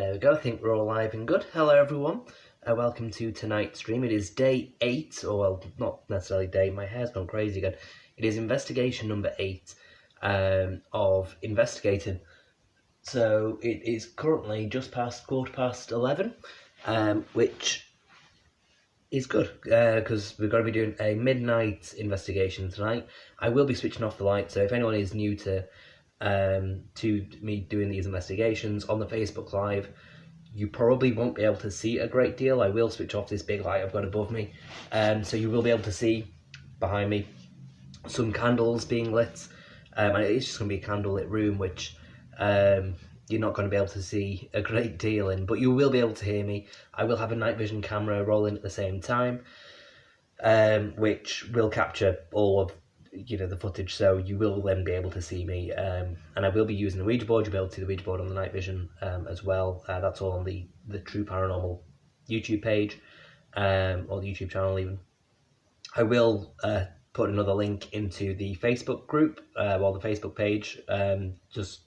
There we go, I think we're all live and good. Hello everyone, welcome to tonight's stream. It is day 8, or well, not necessarily day, my hair's gone crazy again. It is investigation number 8 of investigating. So it is currently just past 11:15, which is good, because we're going to be doing a midnight investigation tonight. I will be switching off the light, so if anyone is new to me doing these investigations on the Facebook Live, you probably won't be able to see a great deal. I will switch off this big light I've got above me, so you will be able to see behind me some candles being lit, and it's just going to be a candlelit room, which you're not going to be able to see a great deal in, but you will be able to hear me. I will have a night vision camera rolling at the same time, which will capture all of the footage, so you will then be able to see me, and I will be using the Ouija board. You'll be able to see the Ouija board on the night vision as well. That's all on the True Paranormal YouTube page, or the YouTube channel even. I will put another link into the Facebook group, or the Facebook page. Just,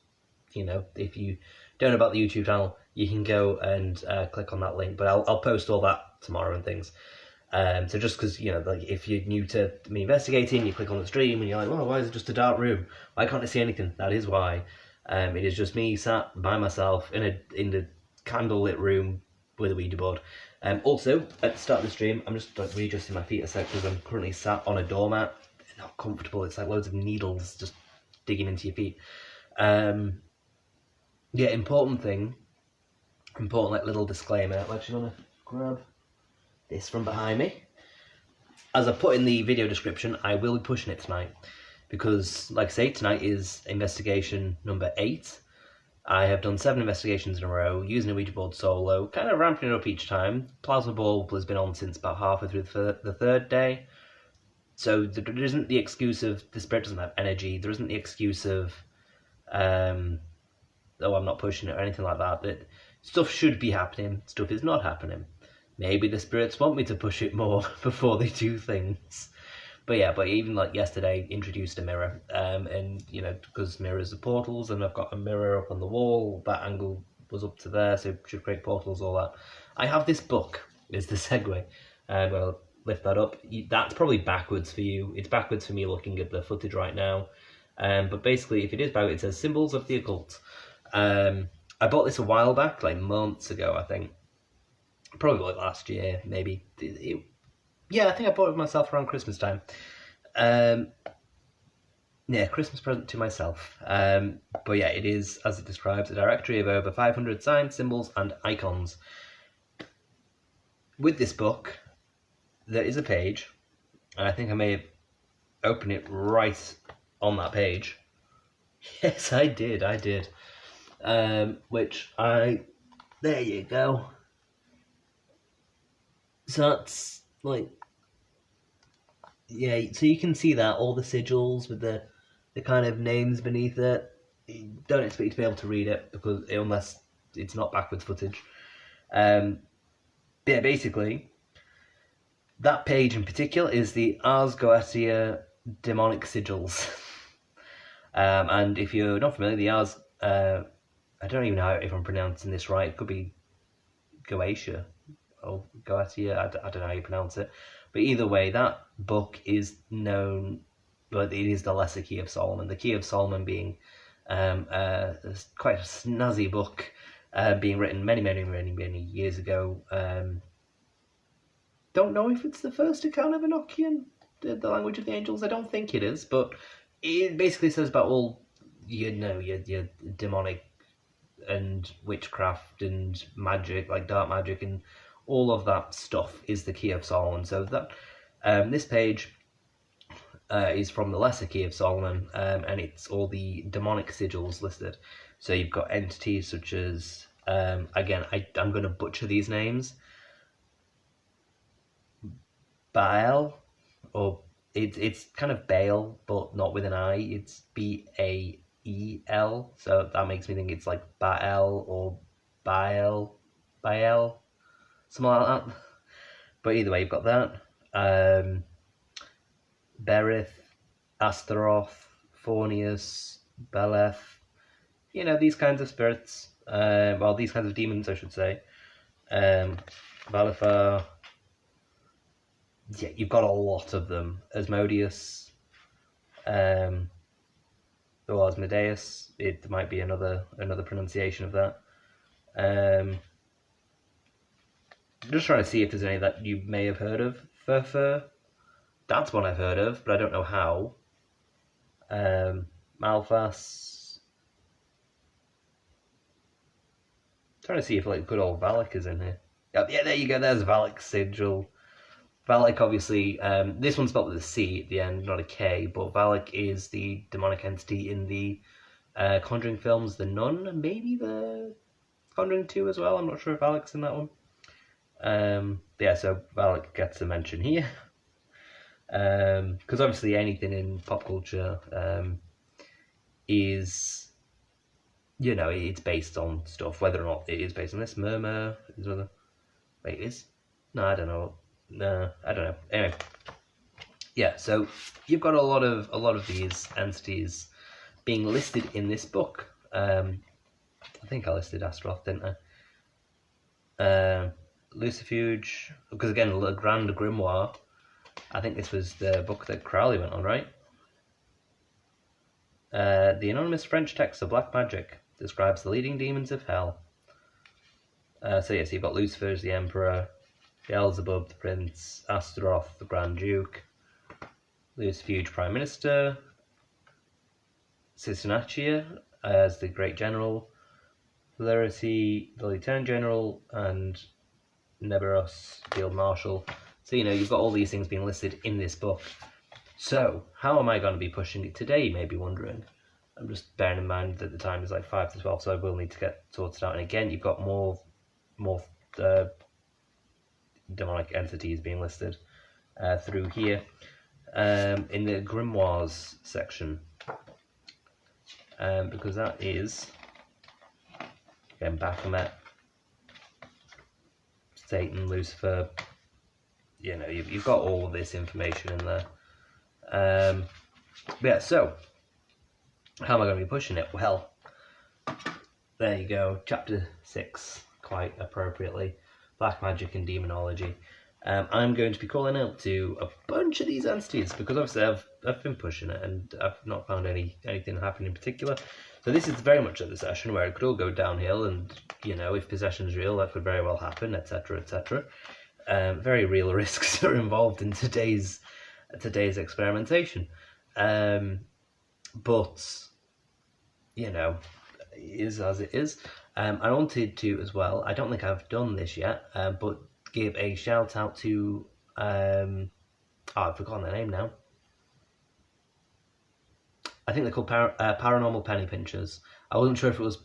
if you don't know about the YouTube channel, you can go and click on that link, but I'll post all that tomorrow and things. So just because, like if you're new to me investigating, you click on the stream and you're like, oh, why is it just a dark room? Why can't I see anything? That is why. It is just me sat by myself in the candlelit room with a Ouija board. Also, at the start of the stream, I'm just readjusting my feet a sec because I'm currently sat on a doormat. It's not comfortable. It's like loads of needles just digging into your feet. Yeah, important like little disclaimer. I'm actually going to grab this from behind me. As I put in the video description, I will be pushing it tonight because, like I say, tonight is investigation number 8. I have done 7 investigations in a row using a Ouija board solo, kind of ramping it up each time. Plasma bulb has been on since about halfway through the third day. So there isn't the excuse of the spirit doesn't have energy. There isn't the excuse of, oh, I'm not pushing it or anything like that. That stuff should be happening. Stuff is not happening. Maybe the spirits want me to push it more before they do things. But yeah, even like yesterday, introduced a mirror, and because mirrors are portals, and I've got a mirror up on the wall, that angle was up to there, so it should create portals, all that. I have this book, is the segue. I'll lift that up. That's probably backwards for you. It's backwards for me looking at the footage right now. But basically, if it is backwards, it says Symbols of the Occult. I bought this a while back, like months ago, I think. Probably like last year, maybe. Yeah, I think I bought it myself around Christmas time. Yeah, Christmas present to myself. But yeah, it is, as it describes, a directory of over 500 signs, symbols, and icons. With this book, there is a page, and I think I may have opened it right on that page. Yes, I did. There you go. So that's like, yeah, so you can see that, all the sigils with the kind of names beneath it. You don't expect you to be able to read it unless it's not backwards footage. Yeah, basically, that page in particular is the Ars Goetia demonic sigils. And if you're not familiar, the Ars, I don't even know if I'm pronouncing this right. It could be Goetia. Or Goetia, I don't know how you pronounce it, but either way, that book is known, but it is the Lesser Key of Solomon. The Key of Solomon being quite a snazzy book, being written many years ago. Don't know if it's the first account of Enochian, the language of the angels. I don't think it is, but it basically says about all your demonic and witchcraft and magic, like dark magic and all of that stuff is the Key of Solomon. So that this page is from the Lesser Key of Solomon, and it's all the demonic sigils listed. So you've got entities such as, again, I'm going to butcher these names, Baal, or it's kind of Baal, but not with an I. It's Bael, so that makes me think it's like Baal or Baal, something like that. But either way, you've got that. Berith, Astaroth, Fornius, Beleth, these kinds of spirits. well, these kinds of demons, I should say. Valifar, yeah, you've got a lot of them. Asmodeus, or Asmodeus, it might be another pronunciation of that. Just trying to see if there's any that you may have heard of. Furfur, that's one I've heard of, but I don't know how. Malphas. Trying to see if like good old Valak is in here. Yeah, there you go. There's Valak's sigil. Valak, obviously, this one's spelled with a C at the end, not a K, but Valak is the demonic entity in the Conjuring films, The Nun, and maybe the Conjuring 2 as well. I'm not sure if Valak's in that one. Yeah, so Valak gets a mention here. Because obviously anything in pop culture is, you know, it's based on stuff, whether or not it is based on this. Murmur is another. Wait, is? No, I don't know. No, I don't know. Anyway, yeah. So you've got a lot of these entities being listed in this book. I think I listed Astaroth, didn't I? Lucifuge, because again, Le Grand Grimoire. I think this was the book that Crowley went on, right? The anonymous French text of black magic describes the leading demons of hell. So yes, you've got Lucifer as the Emperor, Beelzebub the Prince, Astaroth the Grand Duke, Lucifuge Prime Minister, Cicinaccia as the Great General, Hilarity the Lieutenant General, and Neberos Field Marshal. So you know, you've got all these things being listed in this book. So, how am I going to be pushing it today, you may be wondering. I'm just bearing in mind that the time is like 5 to 12, so I will need to get sorted out. And again, you've got more demonic entities being listed through here in the Grimoires section. Because that is, again, Baphomet, Satan, Lucifer. You know, you've got all of this information in there. Yeah, so how am I going to be pushing it? Well, there you go, chapter 6, quite appropriately, Black Magic and Demonology. I'm going to be calling out to a bunch of these entities because obviously I've been pushing it and I've not found anything happening in particular. So this is very much at the session where it could all go downhill, and you know, if possession's real, that could very well happen, etc., etc. Very real risks are involved in today's experimentation, but you know, it is as it is. I wanted to as well. I don't think I've done this yet, but give a shout out to I've forgotten their name now. I think they're called Paranormal Penny Pinchers. I wasn't sure if it was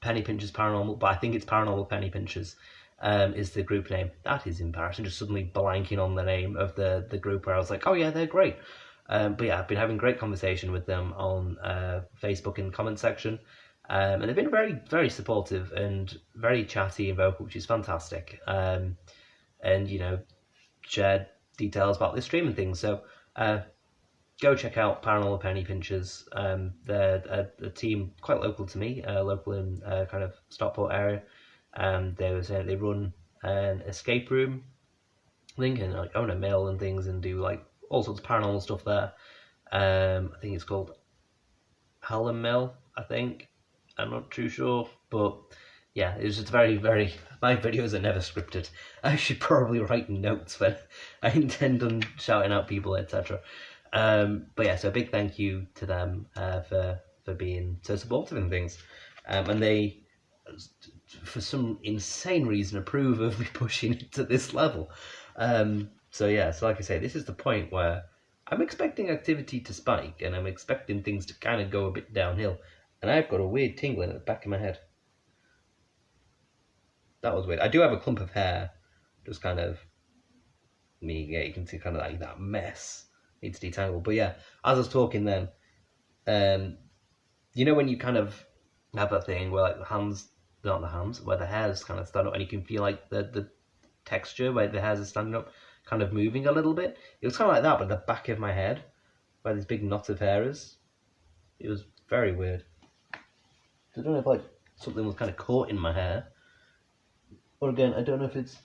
Penny Pinchers Paranormal, but I think it's Paranormal Penny Pinchers. Is the group name. That is embarrassing, just suddenly blanking on the name of the group where I was like, oh yeah, they're great. But yeah, I've been having great conversation with them on Facebook in the comment section. And they've been very, very supportive and very chatty and vocal, which is fantastic. And, you know, shared details about this stream and things. So go check out Paranormal Penny Pinchers. They're a team quite local to me, local in kind of Stockport area. They run an escape room thing and like own a mill and things and do like all sorts of paranormal stuff there. I think it's called Hallam Mill, I think. I'm not too sure, but yeah, it was just very, very. My videos are never scripted. I should probably write notes when I intend on shouting out people, etc. But yeah, so a big thank you to them for being so supportive and things, and they, for some insane reason, approve of me pushing it to this level. So yeah, so like I say, this is the point where I'm expecting activity to spike and I'm expecting things to kind of go a bit downhill. And I've got a weird tingling at the back of my head. That was weird. I do have a clump of hair, just kind of yeah, you can see kind of like that mess needs to detangle. But yeah, as I was talking then, you know when you kind of have that thing where like not the hands, where the hairs kind of stand up and you can feel like the texture where the hairs are standing up kind of moving a little bit. It was kind of like that, but the back of my head, where this big knot of hair is. It was very weird. I don't know if like something was kind of caught in my hair. Or again, I don't know if it's...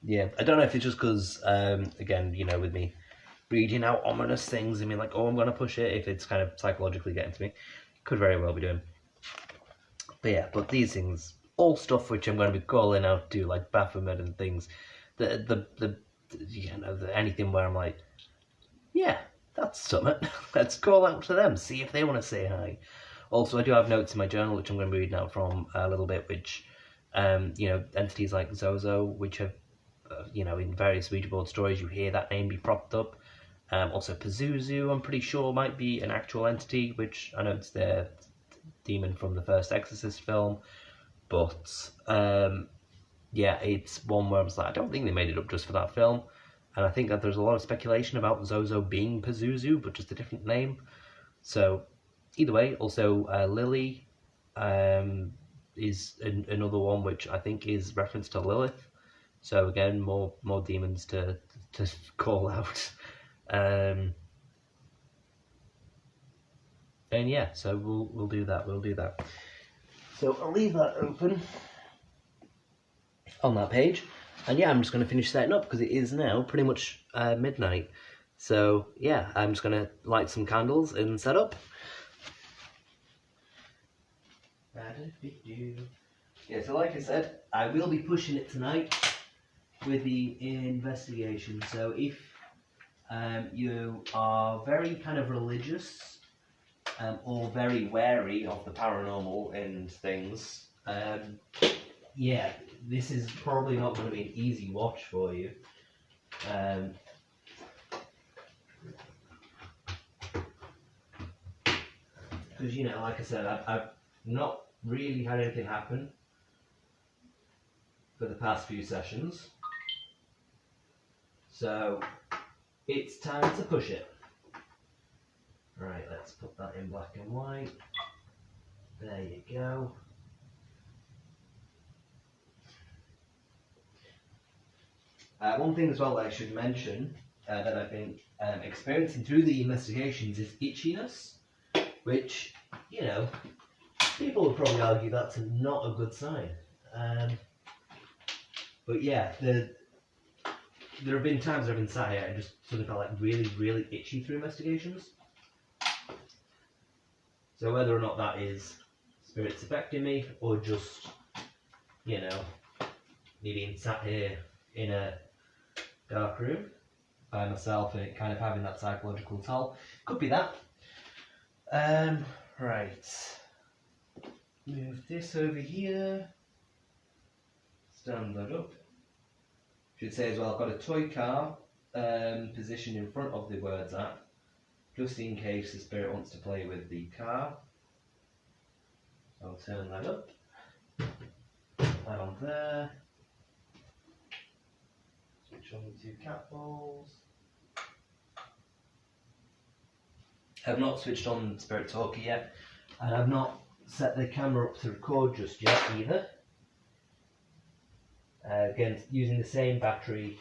Yeah, I don't know if it's just because, again, you know, with me reading out ominous things, I mean, like, oh, I'm going to push it, if it's kind of psychologically getting to me. Could very well be doing. But yeah, but these things, all stuff which I'm going to be calling out to, like Baphomet and things, anything where I'm like, yeah, that's something. Let's call out to them, see if they want to say hi. Also, I do have notes in my journal, which I'm going to be reading out from a little bit, which, entities like Zozo, which have, in various Ouija board stories, you hear that name be propped up. Also, Pazuzu, I'm pretty sure, might be an actual entity, which I know it's the demon from the first Exorcist film. But, it's one where I was like, I don't think they made it up just for that film. And I think that there's a lot of speculation about Zozo being Pazuzu, but just a different name. So, either way, also Lily is another one which I think is reference to Lilith. So again, more demons to call out. And yeah, so we'll do that. We'll do that. So I'll leave that open on that page. And yeah, I'm just going to finish setting up because it is now pretty much midnight. So yeah, I'm just going to light some candles and set up. Yeah, so like I said, I will be pushing it tonight with the investigation. So if you are very kind of religious or very wary of the paranormal and things, yeah, this is probably not going to be an easy watch for you. Because, like I said, I've not really had anything happen for the past few sessions. So, it's time to push it. Right, let's put that in black and white. There you go. One thing as well that I should mention that I've been experiencing through the investigations is itchiness, which, people would probably argue that's not a good sign. But yeah, there have been times I've been sat here and just sort of felt like really, really itchy through investigations. So whether or not that is spirits affecting me or just, me being sat here in a dark room by myself and it kind of having that psychological toll, could be that. Right. Move this over here. Stand that up. Should say as well, I've got a toy car positioned in front of the words at, just in case the spirit wants to play with the car. So I'll turn that up. That on there. Switch on the two cat balls. I've not switched on Spirit Talker yet, and I've not set the camera up to record just yet either. Again, using the same battery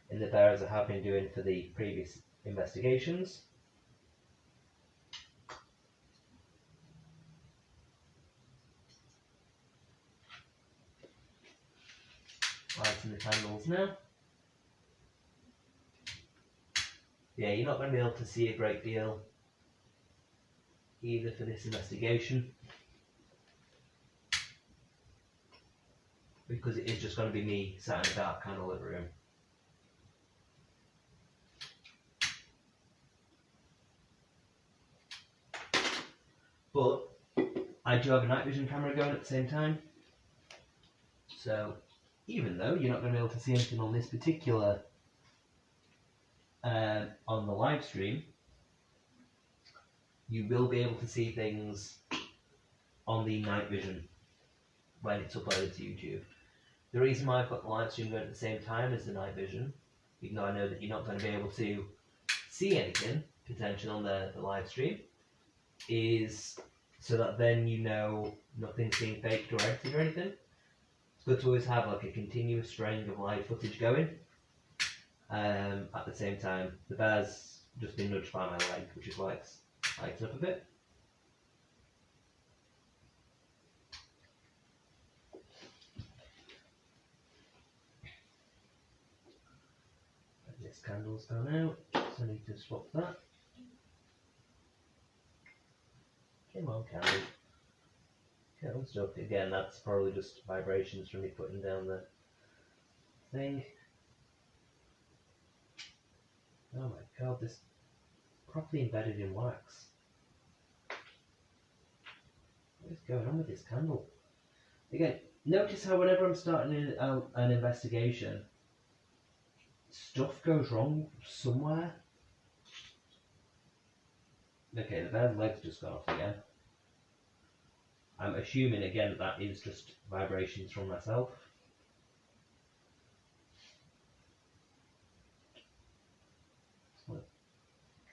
in the bar as I have been doing for the previous investigations. Lighting the candles now. Yeah, you're not going to be able to see a great deal either for this investigation, because it is just going to be me sat in a dark candlelit room. But I do have a night vision camera going at the same time, so even though you're not going to be able to see anything on this particular on the live stream, you will be able to see things on the night vision when it's uploaded to YouTube. The reason why I've got the live stream going at the same time as the night vision, even though I know that you're not going to be able to see anything potential on the live stream, is so that then nothing's being faked or edited or anything. It's good to always have like a continuous string of live footage going. At the same time, the bear's just been nudged by my leg, which is why it's lighted up a bit. candle's gone out, so I need to swap that. Come on, candle. Come stuck. Again, that's probably just vibrations from me putting down the thing. Oh my god, this properly embedded in wax. What is going on with this candle? Again, notice how whenever I'm starting an investigation, stuff goes wrong somewhere. Okay, the bear's leg's just gone off again. I'm assuming again that is just vibrations from myself.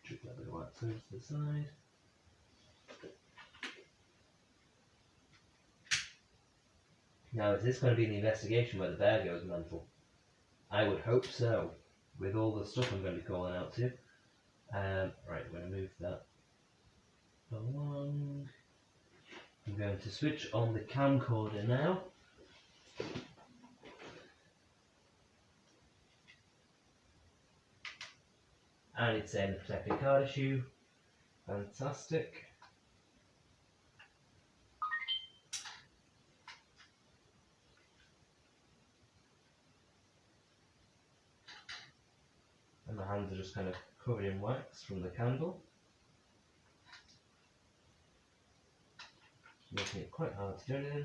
Drip that bit of wax over to the side. Now, is this going to be the investigation where the bear goes mental? I would hope so, with all the stuff I'm going to be calling out to. Right, I'm going to move that along. I'm going to switch on the camcorder now. And it's saying the protected card issue. Fantastic. And my hands are just kind of covered in wax from the candle. Making it quite hard to do anything.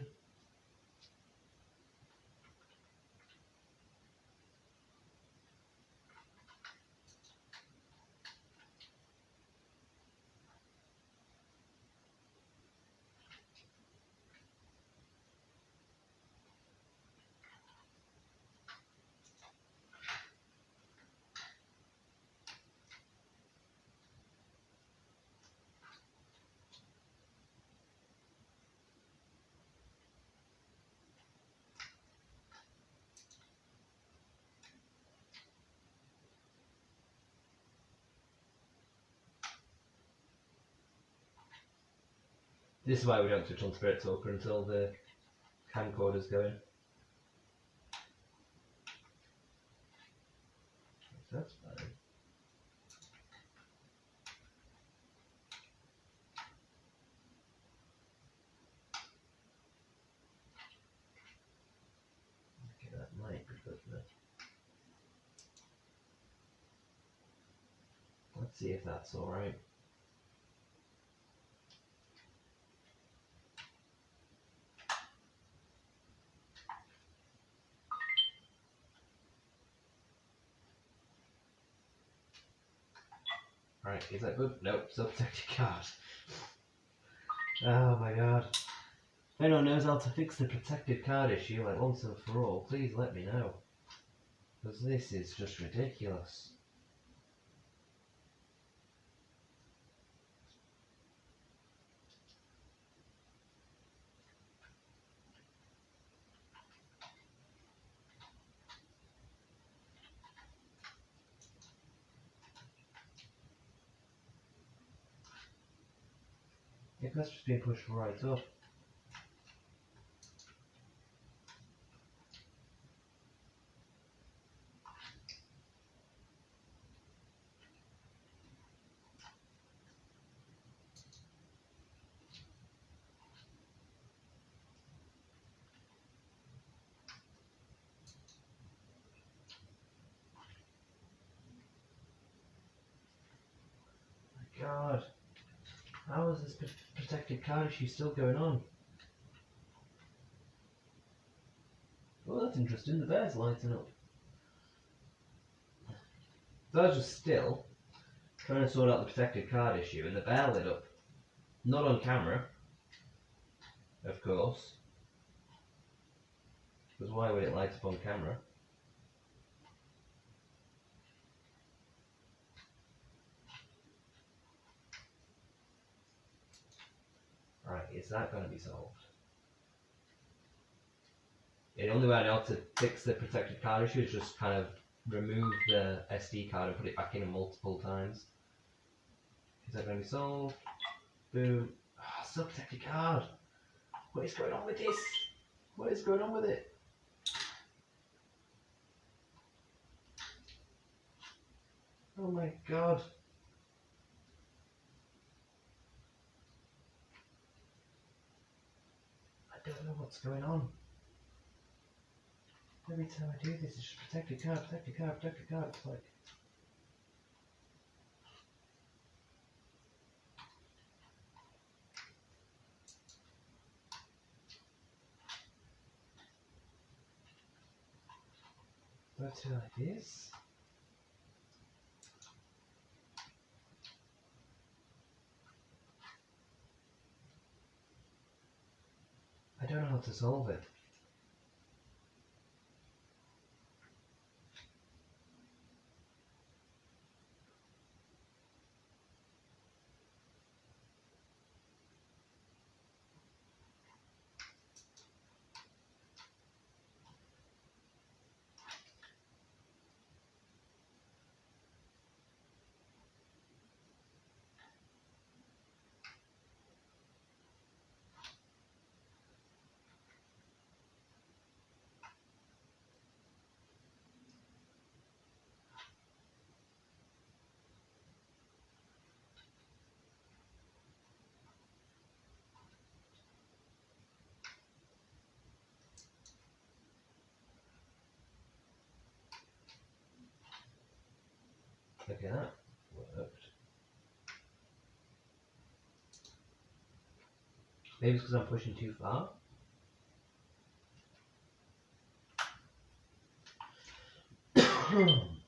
This is why we don't switch on Spirit Talker until the camcorder's going. That's fine. Okay, that might be good for it. Let's see if that's alright. Right, is that good? Nope, still protected card. Oh my god. If anyone knows how to fix the protected card issue, like once and for all, please let me know. Because this is just ridiculous. Yeah, that's just being pushed right up. God, how is this protected card issue still going on? Oh, that's interesting, the bear's lighting up. So I was just still trying to sort out the protected card issue and the bear lit up. Not on camera, of course. Because why would it light up on camera? Right, is that going to be solved? The only way I know how to fix the protected card issue is just kind of remove the SD card and put it back in multiple times. Is that going to be solved? Boom. Ah, oh, still protected card. What is going on with this? What is going on with it? Oh my god. I don't know what's going on. Every time I do this, it's just protect your card, protect your card, protect your card. It's like... That's who it is. I don't know how to solve it. Okay, that worked. Maybe it's because I'm pushing too far.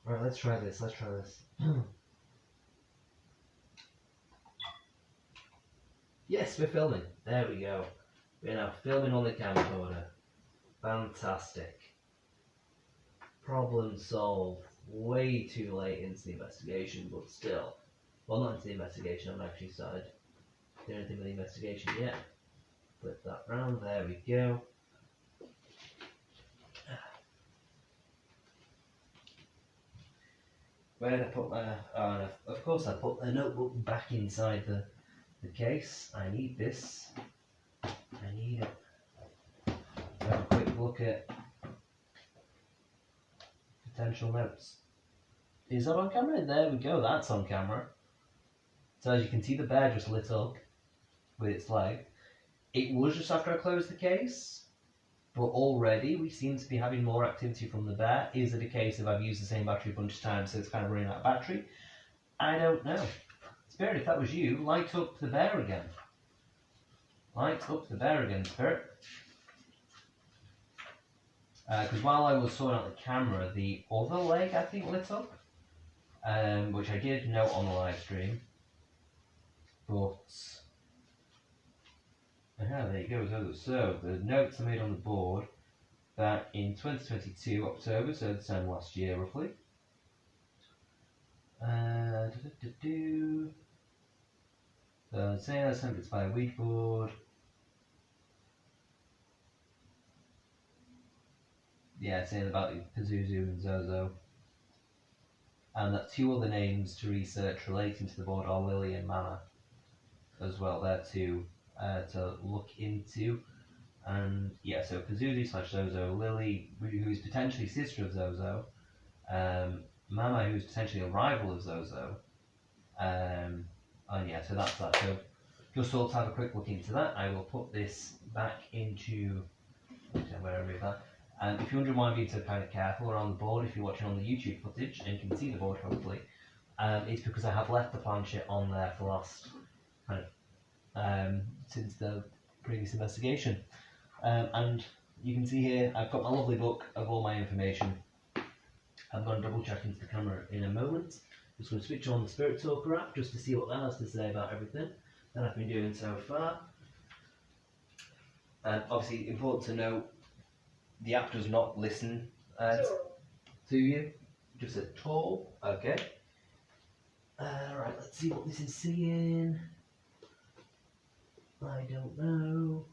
Right, let's try this, let's try this. Yes, we're filming. There we go. We're now filming on the camcorder. Fantastic. Problem solved. Way too late into the investigation, but still. Well, not into the investigation, I haven't actually started doing anything with the investigation yet. Flip that round, there we go. Where did I put my... Oh, no, of course I put the notebook back inside the case. I need this. I need it. Have a quick look at potential notes. Is that on camera? There we go, that's on camera. So as you can see, the bear just lit up with its leg. It was just after I closed the case, but already we seem to be having more activity from the bear. Is it a case of I've used the same battery a bunch of times, so it's kind of running out of battery? I don't know. Spirit, if that was you, light up the bear again. Light up the bear again, Spirit. Because while I was sorting out the camera, the other leg I think lit up, which I did note on the live stream. But there you go. So the notes I made on the board back in 2022 October, so the time last year roughly. So saying I sent it by a weed board. Yeah, saying about Pazuzu and Zozo. And that two other names to research relating to the board are Lily and Mana as well, there to look into. And yeah, so Pazuzu / Zozo, Lily, who's potentially sister of Zozo, Mama, who's potentially a rival of Zozo, and yeah, so that's that. So just sort of have a quick look into that. I will put this back into where I move that. And if you're wondering why I'm being so kind of careful around the board, if you're watching on the YouTube footage and you can see the board hopefully, it's because I have left the planchette on there for the last kind of since the previous investigation. And you can see here I've got my lovely book of all my information. I'm going to double check into the camera in a moment. Just going to switch on the Spirit Talker app just to see what that has to say about everything that I've been doing so far. And obviously important to note, the app does not listen to you. Just a tall. Okay. Right, let's see what this is seeing. I don't know.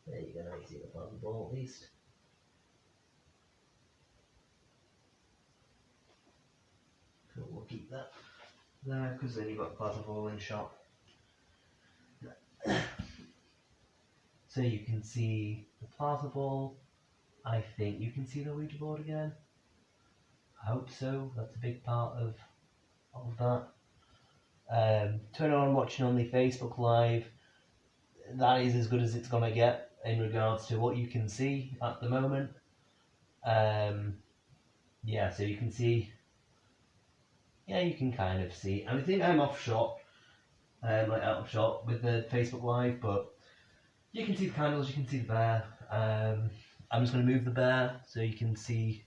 There you go, now you see the part of the ball at least. So we'll keep that there, because then you've got part of the ball in shot. So you can see the plaza ball. I think you can see the Ouija board again. I hope so. That's a big part of that. Turn on watching on the Facebook Live. That is as good as it's gonna get in regards to what you can see at the moment. Yeah, so you can see. Yeah, you can kind of see. And I think I'm off shot, like out of shot with the Facebook Live, but you can see the candles, you can see the bear. I'm just going to move the bear so you can see.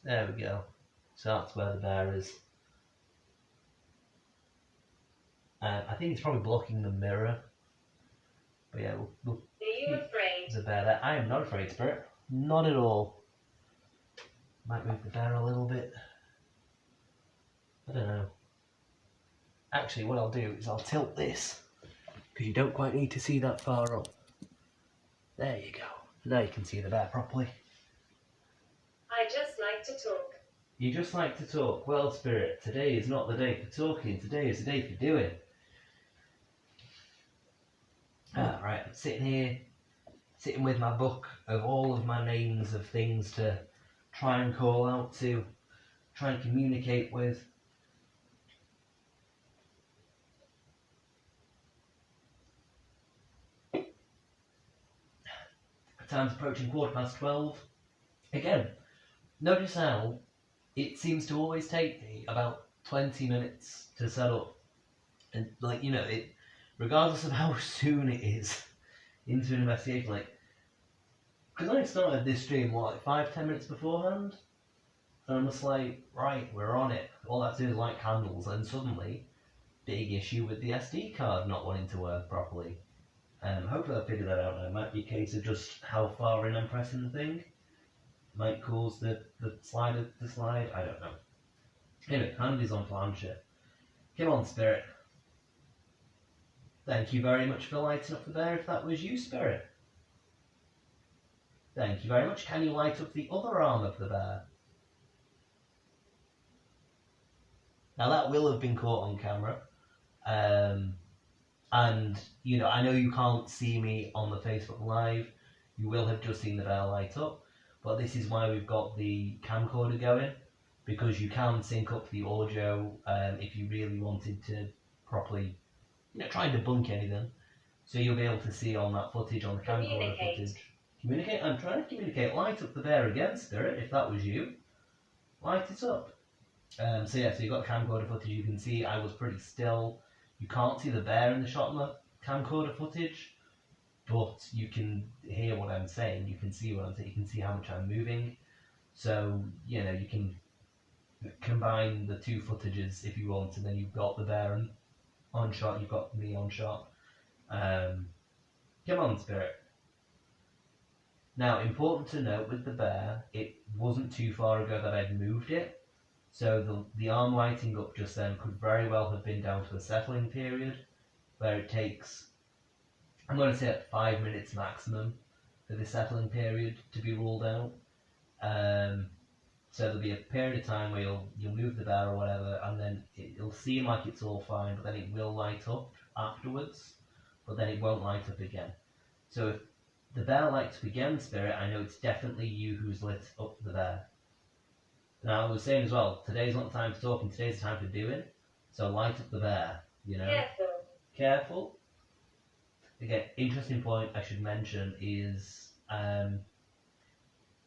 There we go. So that's where the bear is. I think it's probably blocking the mirror. But yeah, we'll Are you afraid? the bear there. I am not afraid, Spirit. Not at all. Might move the bear a little bit. I don't know. Actually, what I'll do is I'll tilt this, because you don't quite need to see that far up. There you go. Now you can see the bear properly. I just like to talk. You just like to talk. Well, Spirit, today is not the day for talking. Today is the day for doing. Right, I'm sitting here, sitting with my book of all of my names of things to try and call out to, try and communicate with. Time's approaching 12:15. Again, notice how it seems to always take me about 20 minutes to set up. And, like, you know, it, regardless of how soon it is into an investigation, like, because I started this stream, what, like 5-10 minutes beforehand? And I'm just like, right, we're on it. All I have to do is light candles, and suddenly, big issue with the SD card not wanting to work properly. Hopefully I'll figure that out now. It might be a case of just how far in I'm pressing the thing. Might cause the slider to slide, I don't know. Anyway, hand is on plancha. Come on, Spirit. Thank you very much for lighting up the bear if that was you, Spirit. Thank you very much. Can you light up the other arm of the bear? Now that will have been caught on camera. And, you know, I know you can't see me on the Facebook Live. You will have just seen the bear light up. But this is why we've got the camcorder going. Because you can sync up the audio if you really wanted to properly, you know, try and debunk anything. So you'll be able to see on that footage, on the camcorder footage. Communicate? I'm trying to communicate. Light up the bear again, Spirit, if that was you. Light it up. So yeah, so you've got camcorder footage. You can see I was pretty still. You can't see the bear in the shot on the camcorder footage, but you can hear what I'm saying. You can see what I'm saying. You can see how much I'm moving. So, you know, you can combine the two footages if you want, and then you've got the bear on shot, you've got me on shot. Come on, Spirit. Now, important to note with the bear, it wasn't too far ago that I'd moved it, so the arm lighting up just then could very well have been down to a settling period, where it takes, I'm going to say 5 minutes maximum for the settling period to be ruled out. So there'll be a period of time where you'll move the bear or whatever, and then it'll seem like it's all fine, but then it will light up afterwards, but then it won't light up again. So if the bear lights up again, Spirit, I know it's definitely you who's lit up the bear. Now I was saying as well, today's not the time for talking, today's the time for doing. So light up the bear, you know. Careful. Careful. Again, interesting point I should mention is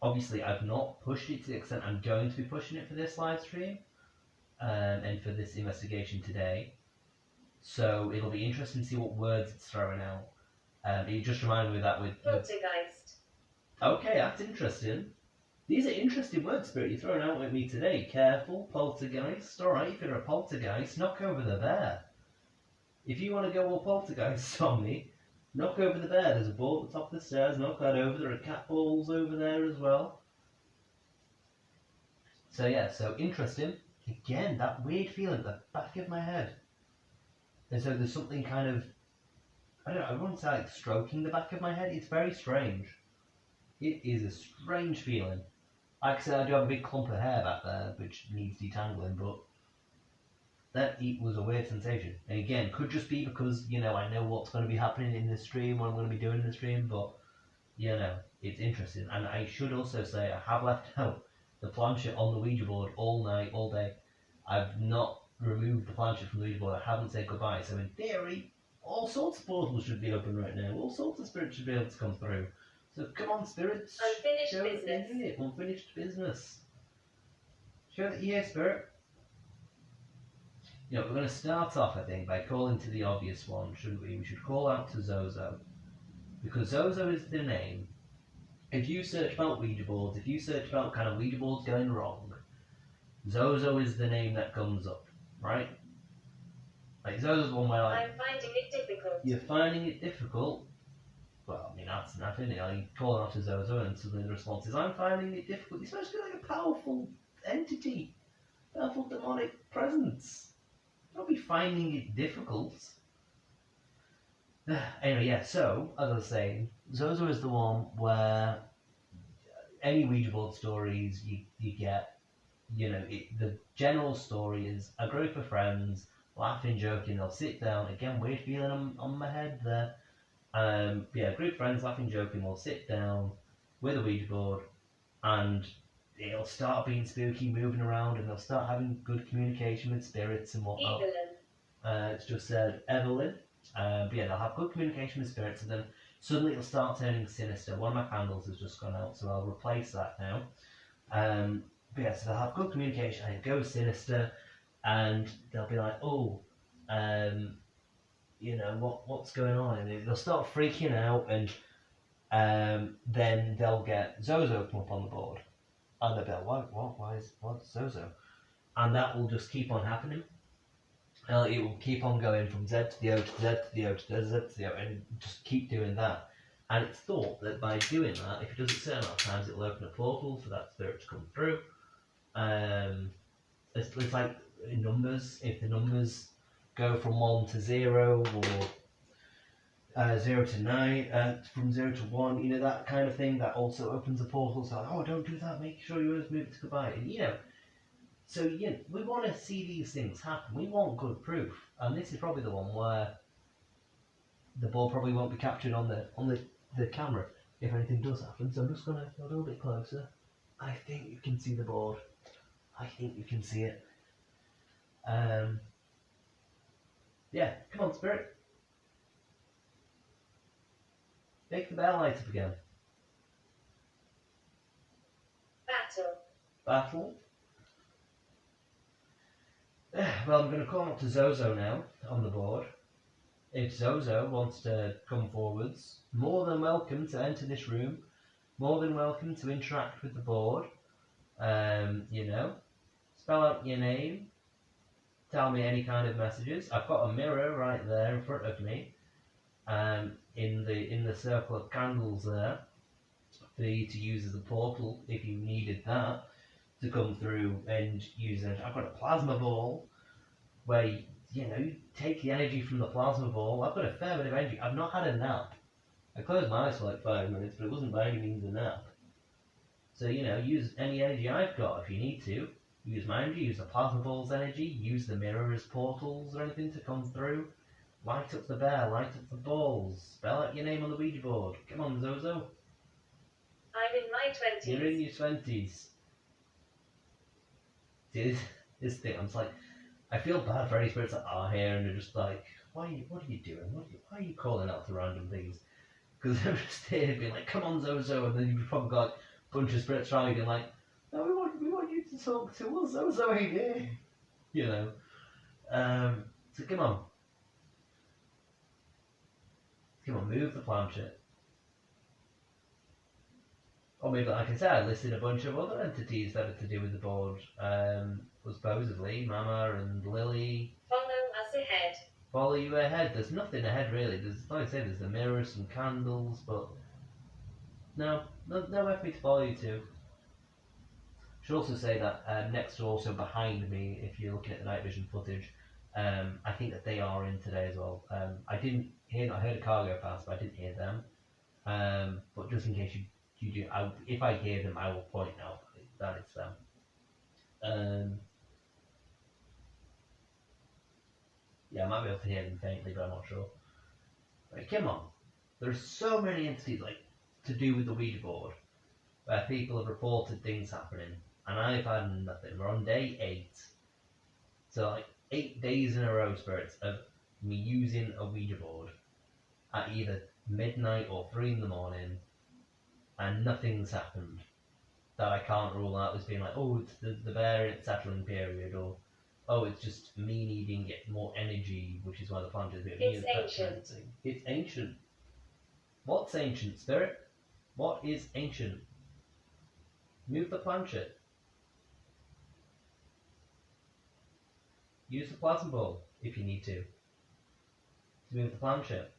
obviously I've not pushed it to the extent I'm going to be pushing it for this live stream and for this investigation today. So it'll be interesting to see what words it's throwing out. You just reminded me of that with Poltergeist. Okay, that's interesting. These are interesting words, Spirit, you're throwing out with me today. Careful, poltergeist. Alright, if you're a poltergeist, knock over the bear. If you want to go all poltergeist on me, knock over the bear. There's a ball at the top of the stairs, knock that over. There are cat balls over there as well. So yeah, so interesting. Again, that weird feeling at the back of my head. And so there's something kind of, I don't know, I wouldn't say like stroking the back of my head. It's very strange. It is a strange feeling. Like I said, I do have a big clump of hair back there, which needs detangling, but it was a weird sensation. And again, could just be because, you know, I know what's going to be happening in the stream, what I'm going to be doing in the stream, but, you know, it's interesting. And I should also say, I have left out the planchette on the Ouija board all night, all day. I've not removed the planchette from the Ouija board. I haven't said goodbye. So in theory, all sorts of portals should be open right now. All sorts of spirits should be able to come through. So come on, spirits. Unfinished Show that business. you're in it. Unfinished business. Show that you're here, spirit. We're going to start off, I think, by calling to the obvious one, shouldn't we? We should call out to Zozo. Because Zozo is the name. If you search about Ouija boards, if you search about kind of Ouija boards going wrong, Zozo is the name that comes up, right? Like Zozo's one where I'm finding it difficult. you're finding it difficult. Well, I mean that's nothing. You call out to Zozo and suddenly the response is, I'm finding it difficult. You're supposed to be like a powerful entity, powerful demonic presence. Don't be finding it difficult. Anyway, yeah, so, as I was saying, Zozo is the one where any Ouija board stories you get, the general story is a group of friends laughing, joking, they'll sit down, again, weird feeling on my head there. A group of friends laughing, joking, will sit down with a Ouija board and it'll start being spooky, moving around, and they'll start having good communication with spirits and whatnot. Evelyn. It's just said Evelyn. They'll have good communication with spirits, and then suddenly it'll start turning sinister. One of my candles has just gone out, so I'll replace that now. So they'll have good communication, and it goes sinister, and they'll be like, what's going on? And they'll start freaking out, and then they'll get Zozo come up on the board. And they'll be like, what's Zozo? And that will just keep on happening. It will keep on going from Z to the O to Z to the O to the Z to the O, and just keep doing that. And it's thought that by doing that, if it does it a certain amount of times, it'll open a portal for that spirit to come through. It's like in numbers. If the numbers go from 1 to 0 or 0 to 9, from 0 to 1, that kind of thing, that also opens a portal. So, don't do that. Make sure you always move it to goodbye. And, so we want to see these things happen. We want good proof, and this is probably the one where the ball probably won't be captured on the camera if anything does happen. So I'm just gonna go a little bit closer. I think you can see the board. I think you can see it. Yeah, come on, spirit. Make the bell light up again. Battle. Well, I'm going to call up to Zozo now on the board. If Zozo wants to come forwards, more than welcome to enter this room. More than welcome to interact with the board. Spell out your name. Tell me any kind of messages. I've got a mirror right there in front of me. In the circle of candles there, for you to use as a portal if you needed that to come through and use it. I've got a plasma ball where you take the energy from the plasma ball. I've got a fair bit of energy. I've not had a nap. I closed my eyes for like 5 minutes, but it wasn't by any means a nap. So use any energy I've got if you need to. Use my energy, use the plasma ball's energy, use the mirror as portals or anything to come through. Light up the bear, light up the balls. Spell out your name on the Ouija board. Come on, Zozo. I'm in my 20s. You're in your 20s. See, this thing, I'm just like, I feel bad for any spirits that are here and they're just like, what are you doing? Why are you calling out to random things? Because I'm just here being like, come on, Zozo, and then you've probably got a bunch of spirits around you being like, no, we want you to talk to us, Zozo ain't here. So come on. Come on, move the planchette. Or maybe, like I said, I listed a bunch of other entities that are to do with the board. Supposedly, Mama and Lily. Follow us ahead. Follow you ahead. There's nothing ahead, really. Like I say, there's the mirror, some candles, but no way for me to follow you to. Should also say that next door, also behind me, if you're looking at the night vision footage, I think that they are in today as well. I heard a car go past, but I didn't hear them. But just in case you do, if I hear them, I will point out that it's them. I might be able to hear them faintly, but I'm not sure. Right, come on. There's so many entities to do with the Ouija board where people have reported things happening. and I've had nothing. We're on day 8. So, like, 8 days in a row, spirits, of me using a Ouija board at either midnight or 3 in the morning, and nothing's happened that I can't rule out as being like, oh, it's the variant settling period, or oh, it's just me needing get more energy, which is why the plant is a bit It's weird, that kind ancient. of thing. It's ancient. What's ancient, spirit? What is ancient? Move the planchette. Use the plasma ball if you need to move the planchette.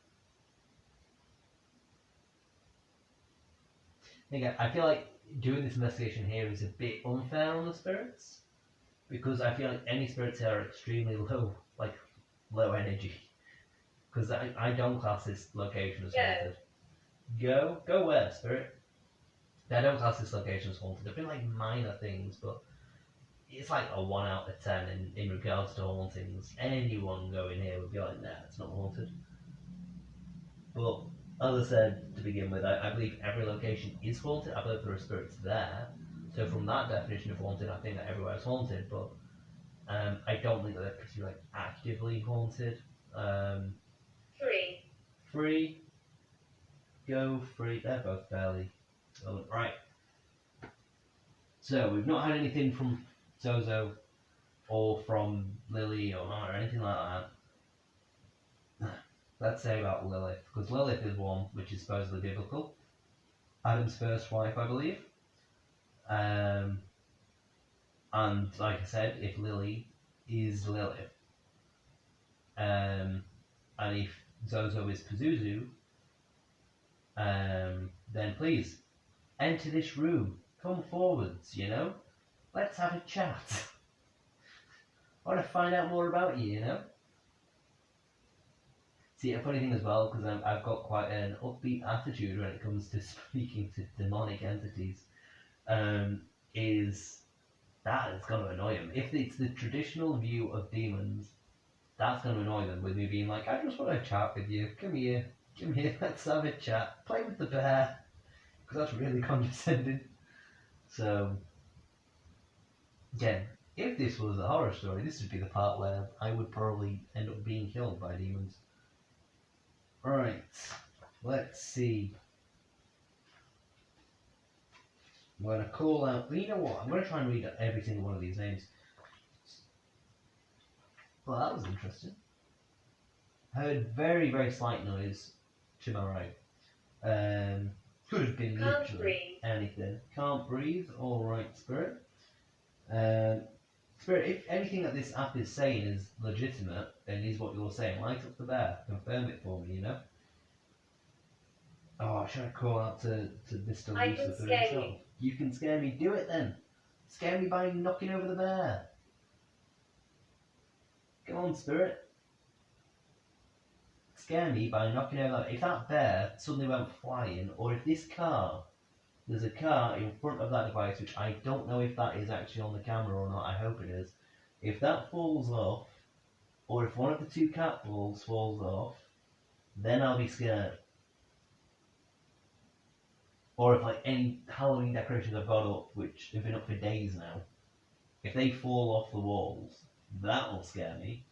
Again, I feel like doing this investigation here is a bit unfair on the spirits, because I feel like any spirits here are extremely low, like low energy. Because I don't class this location as haunted. Go where, spirit? I don't class this location as haunted. There've been like minor things, but it's like a 1 out of 10 in regards to hauntings. Anyone going here would be like, nah, it's not haunted. But as I said to begin with, I believe every location is haunted. I believe there are spirits there. So from that definition of haunted, I think that everywhere is haunted. But I don't think that they're particularly like actively haunted. Free. Go free. They're both fairly relevant. Right. So we've not had anything from Zozo or from Lily or anything like that. Let's say about Lilith, because Lilith is one which is supposedly biblical. Adam's first wife, I believe. And like I said, if Lily is Lilith, and if Zozo is Pazuzu, then please enter this room. Come forwards, you know. Let's have a chat. I want to find out more about you, you know. See, a funny thing as well, because I've got quite an upbeat attitude when it comes to speaking to demonic entities, is that it's going to annoy them. If it's the traditional view of demons, that's going to annoy them with me being like, I just want to chat with you. Come here, let's have a chat. Play with the bear. Because that's really condescending. So, again, if this was a horror story, this would be the part where I would probably end up being killed by demons. Right, let's see. I'm going to call out, you know what, I'm going to try and read every single one of these names. Well, that was interesting. Heard very, very slight noise to my right. Could have been literally anything. Can't breathe, alright, Spirit. Spirit, if anything that this app is saying is legitimate and is what you're saying, light up the bear, confirm it for me, you know? Oh, should I call out to Mr. Lucifer himself? You can scare me, do it then! Scare me by knocking over the bear! Come on, Spirit! Scare me by knocking over that. If that bear suddenly went flying, or if this car, there's a car in front of that device, which I don't know if that is actually on the camera or not, I hope it is. If that falls off, or if one of the 2 cat balls falls off, then I'll be scared. Or if like any Halloween decorations I've got up, which have been up for days now, if they fall off the walls, that will scare me.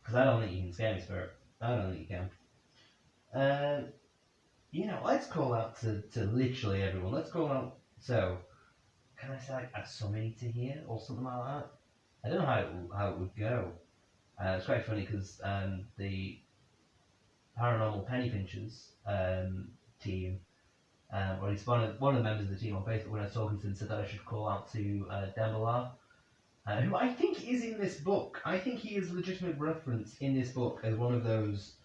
Because I don't think you can scare me, Spirit. I don't think you can. You know, let's call out to literally everyone. Let's call out. So, can I say like a summon to here or something like that? I don't know how it would go. It's quite funny because the Paranormal Penny Pinchers team, or at least one of the members of the team on Facebook, when I was talking to them, said that I should call out to Dembala, who I think is in this book. I think he is legitimate reference in this book as one of those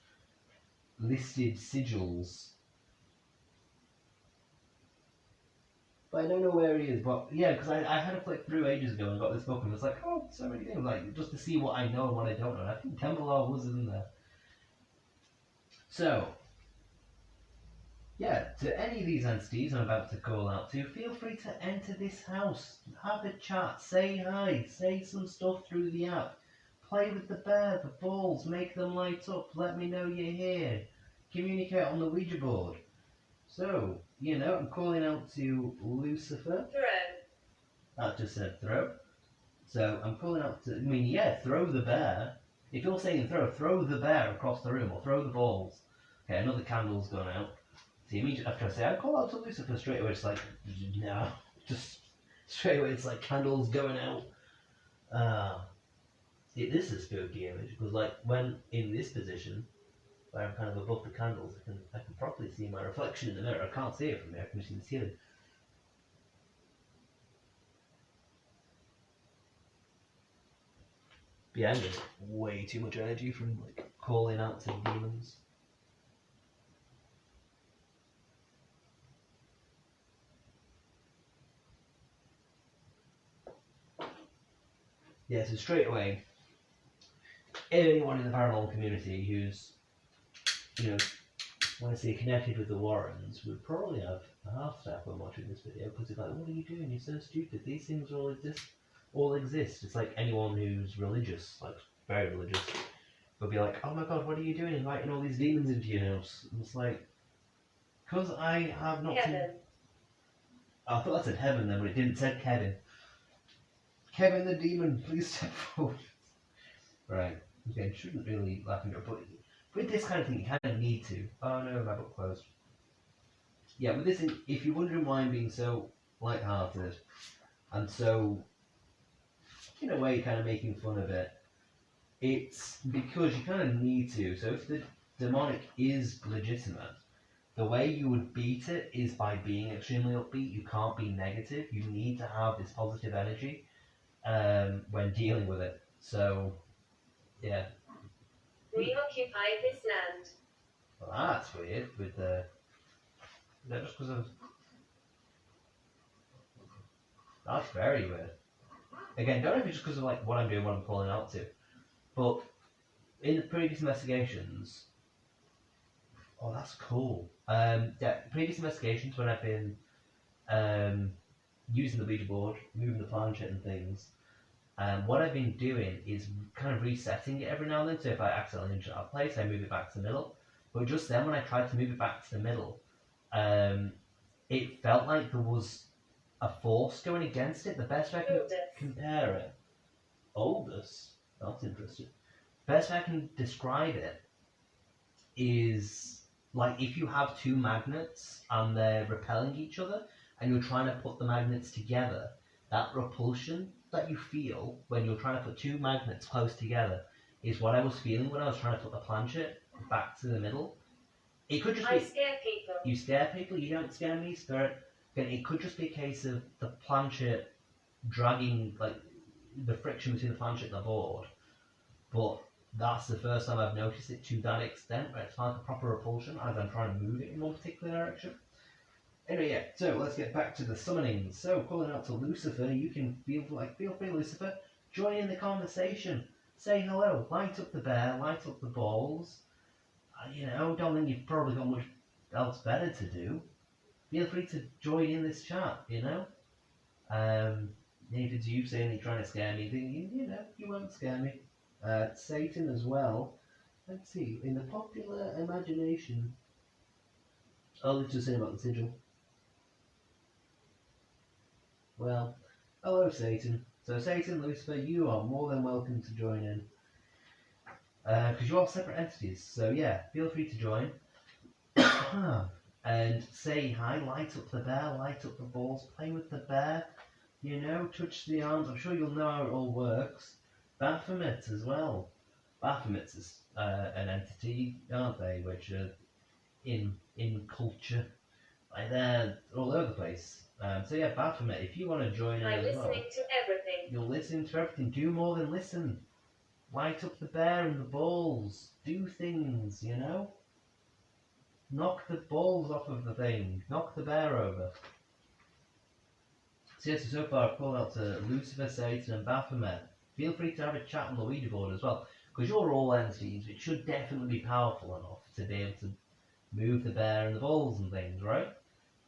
listed sigils. But I don't know where he is. But yeah, because I had a flick through ages ago and got this book and was like, oh, so many things, like just to see what I know and what I don't know. And I think Dembala was in there. So, yeah, to any of these entities I'm about to call out to, feel free to enter this house, have a chat, say hi, say some stuff through the app, play with the bear, the balls, make them light up, let me know you're here, communicate on the Ouija board. So, you know, I'm calling out to Lucifer. That just said throw. So I'm calling out to, I mean, yeah, throw the bear. If you're saying throw the bear across the room or throw the balls. Okay, another candle's gone out. So immediately after I say, I call out to Lucifer straight away, it's like, no. Just straight away, it's like candles going out. This is a spooky image because, like, when in this position, where I'm kind of above the candles, I can properly see my reflection in the mirror. I can't see it from here, I can see the ceiling. But yeah, I'm getting way too much energy from like calling out to demons. Yeah, so straight away, anyone in the paranormal community who's, you know, when I say connected with the Warrens, would probably have a heart attack when watching this video because they're like, "What are you doing? You're so stupid. These things all exist." It's like anyone who's religious, like very religious, would be like, "Oh my God, what are you doing? Inviting all these demons into your house?" And it's like, because I have not seen. Heaven. Oh, I thought that said heaven then, but it didn't say Kevin. Kevin the demon, please step forward. Right. Okay, shouldn't really laugh at it, but with this kind of thing, you kind of need to. Oh no, my book closed. Yeah, with this, if you're wondering why I'm being so light-hearted and so, in a way, kind of making fun of it, it's because you kind of need to. So if the demonic is legitimate, the way you would beat it is by being extremely upbeat. You can't be negative. You need to have this positive energy when dealing with it. So, yeah. We occupy this land. Well, that's weird. With the is that just because of that's very weird. Again, don't know if it's just because of like what I'm doing, what I'm calling out to, but in the previous investigations, oh, that's cool. Yeah, previous investigations when I've been using the Ouija board, moving the planchette and things. What I've been doing is kind of resetting it every now and then. So if I accidentally enter out of place, I move it back to the middle. But just then, when I tried to move it back to the middle, it felt like there was a force going against it. The best way I can compare it, oldest. That's interesting. Best way I can describe it is like if you have two magnets and they're repelling each other, and you're trying to put the magnets together. That repulsion that you feel when you're trying to put two magnets close together is what I was feeling when I was trying to put the planchette back to the middle. It could just I be scare people. you scare people, you don't scare me, spirit. It could just be a case of the planchette dragging, like the friction between the planchette and the board. But that's the first time I've noticed it to that extent, where it's like a proper repulsion as I'm trying to move it in one particular direction. Anyway, yeah, so let's get back to the summonings. So, calling out to Lucifer, you can feel free, Lucifer, join in the conversation. Say hello, light up the bear, light up the balls. Don't think you've probably got much else better to do. Feel free to join in this chat, If it's you saying you're trying to scare me, then, you won't scare me. Satan as well. Let's see, in the popular imagination. Oh, let's just say about the sigil. Well, hello Satan. So Satan, Lucifer, you are more than welcome to join in. Because you are separate entities, so yeah, feel free to join. And say hi, light up the bear, light up the balls, play with the bear, touch the arms. I'm sure you'll know how it all works. Baphomet as well. Baphomets is an entity, aren't they, which are in culture. Like they're all over the place. So yeah, Baphomet, if you want to join in I'm as well, listening to everything. you'll listen to everything. Do more than listen. Light up the bear and the balls. Do things, Knock the balls off of the thing. Knock the bear over. So far I've called out to Lucifer, Satan and Baphomet. Feel free to have a chat on the Ouija board as well. Because you're all entities which should definitely be powerful enough to be able to move the bear and the balls and things, right?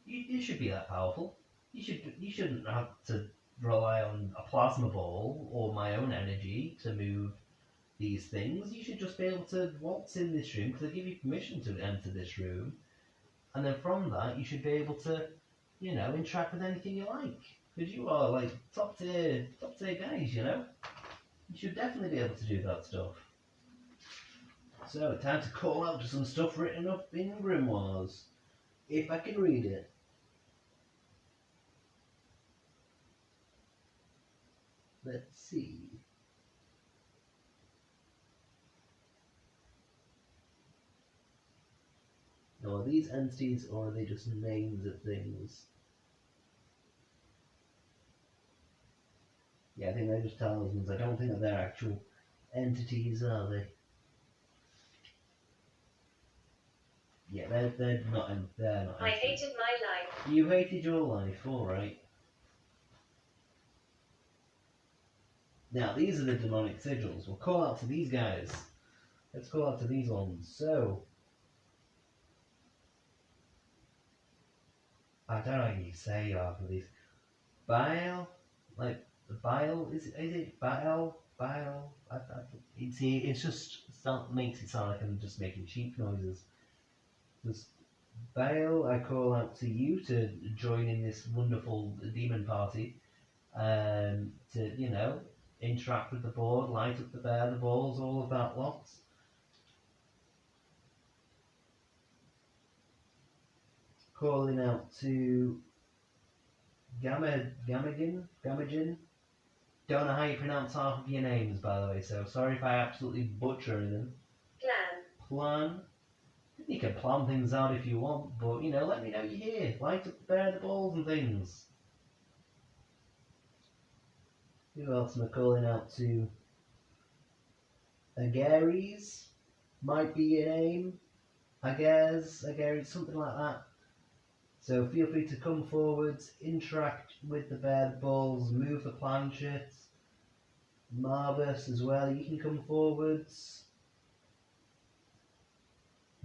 You should be that powerful. You shouldn't have to rely on a plasma ball or my own energy to move these things. You should just be able to waltz in this room because I give you permission to enter this room, and then from that you should be able to, interact with anything you like. Because you are like top tier guys, you know? You should definitely be able to do that stuff. So, time to call out to some stuff written up in grimoires. If I can read it. Let's see. Now, are these entities or are they just names of things? Yeah, I think they're just talismans. I don't think that they're actual entities, are they? Yeah, they're not. They're not. I Entities. hated my life. You hated your life, all right. Now these are the demonic sigils. We'll call out to these guys. Let's call out to these ones. So I don't know how you say half of these. Bile, like the bile. Is it bile? Bile. It's just makes it sound like I'm just making sheep noises. Just Bale, I call out to you to join in this wonderful demon party. To interact with the board, light up the bear, the balls, all of that lot. Calling out to Gamagin. Don't know how you pronounce half of your names, by the way, so sorry if I absolutely butcher them. Plan. You can plan things out if you want, but let me know you're here. Light up the bear, the balls and things. Who else am I calling out to? Agares might be your name. Agares, something like that. So feel free to come forwards, interact with the bear, the balls, move the planchet. Marvis as well, you can come forwards.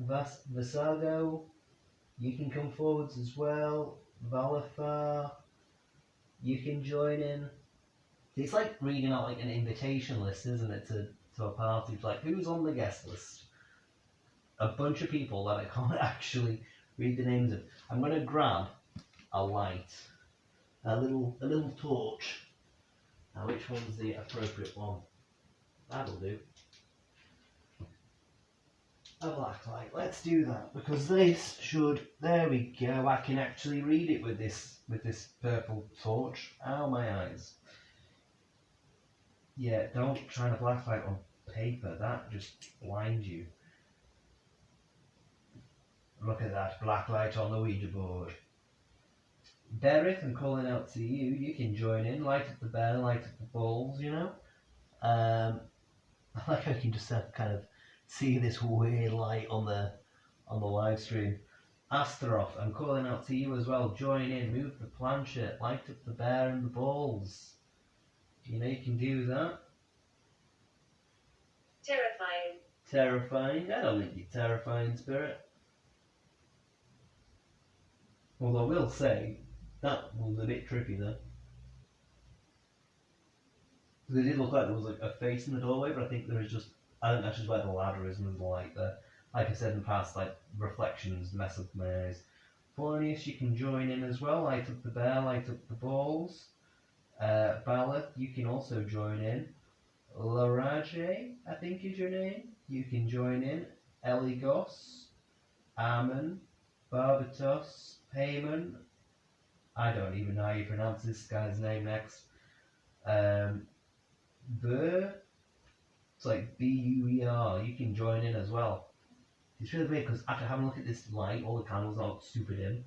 Vasago, you can come forwards as well. Valafar, you can join in. It's like reading out like an invitation list, isn't it, to a party? It's like, who's on the guest list? A bunch of people that I can't actually read the names of. I'm going to grab a light, a little torch. Now, which one's the appropriate one? That'll do. A black light. Let's do that because this should. There we go. I can actually read it with this purple torch. Ow, my eyes. Yeah, don't try to black light on paper. That just blinds you. Look at that black light on the Ouija board. Derek, I'm calling out to you. You can join in. Light up the bear, light up the balls. I like how you can just kind of see this weird light on the live stream. Astaroth, I'm calling out to you as well. Join in, move the planchet, light up the bear and the balls. You can do that. Terrifying. I don't think you're terrifying, spirit. Although I will say that was a bit trippy though. Because it did look like there was like a face in the doorway, but I think that's just where the ladder is and there's the light there. Like I said in the past, like reflections mess up my eyes. Fornius, you can join in as well. Light up the bear, light up the balls. Baleth, you can also join in. Laraje, I think is your name. You can join in. Eligos, Ammon, Barbatos, Payman. I don't even know how you pronounce this guy's name next. Burr, it's like Buer. You can join in as well. It's really weird because after having a look at this light, all the candles are super dim.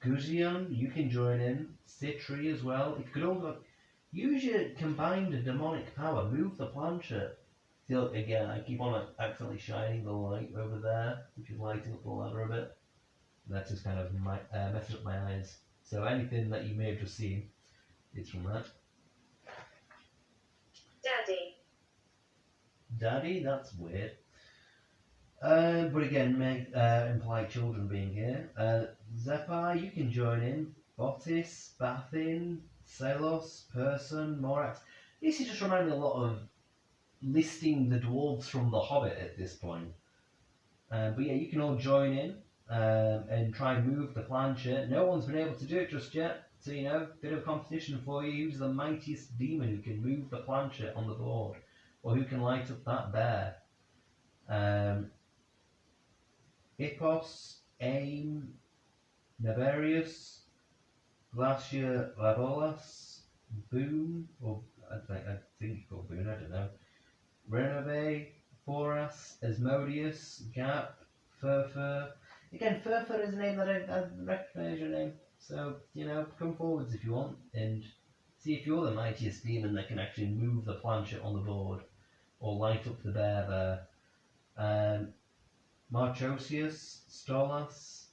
Guzion, you can join in. Citri as well. If you could all go, use your combined demonic power. Move the planchet. Still, again, I keep on accidentally shining the light over there, which is lighting up the ladder a bit. That's just kind of messing up my eyes. So anything that you may have just seen is from that. Daddy, that's weird. But again, imply children being here. Zephyr, you can join in. Botis, Bathin, Selos, Person, Morax. This is just reminding me a lot of listing the dwarves from The Hobbit at this point. But yeah, you can all join in. and try and move the planchette. No one's been able to do it just yet. So, bit of competition for you. Who's the mightiest demon who can move the planchette on the board? Or who can light up that bear? Hippos, Aim, Naberius, Glacier Labolas, Boone, or I think it's called Boone, I don't know. Renove, Foras, Asmodeus, Gap, Furfur. Again, Furfur is a name that I recognise your name. So, come forwards if you want and see if you're the mightiest demon that can actually move the planchette on the board or light up the bear there. Marchosius, Stolas,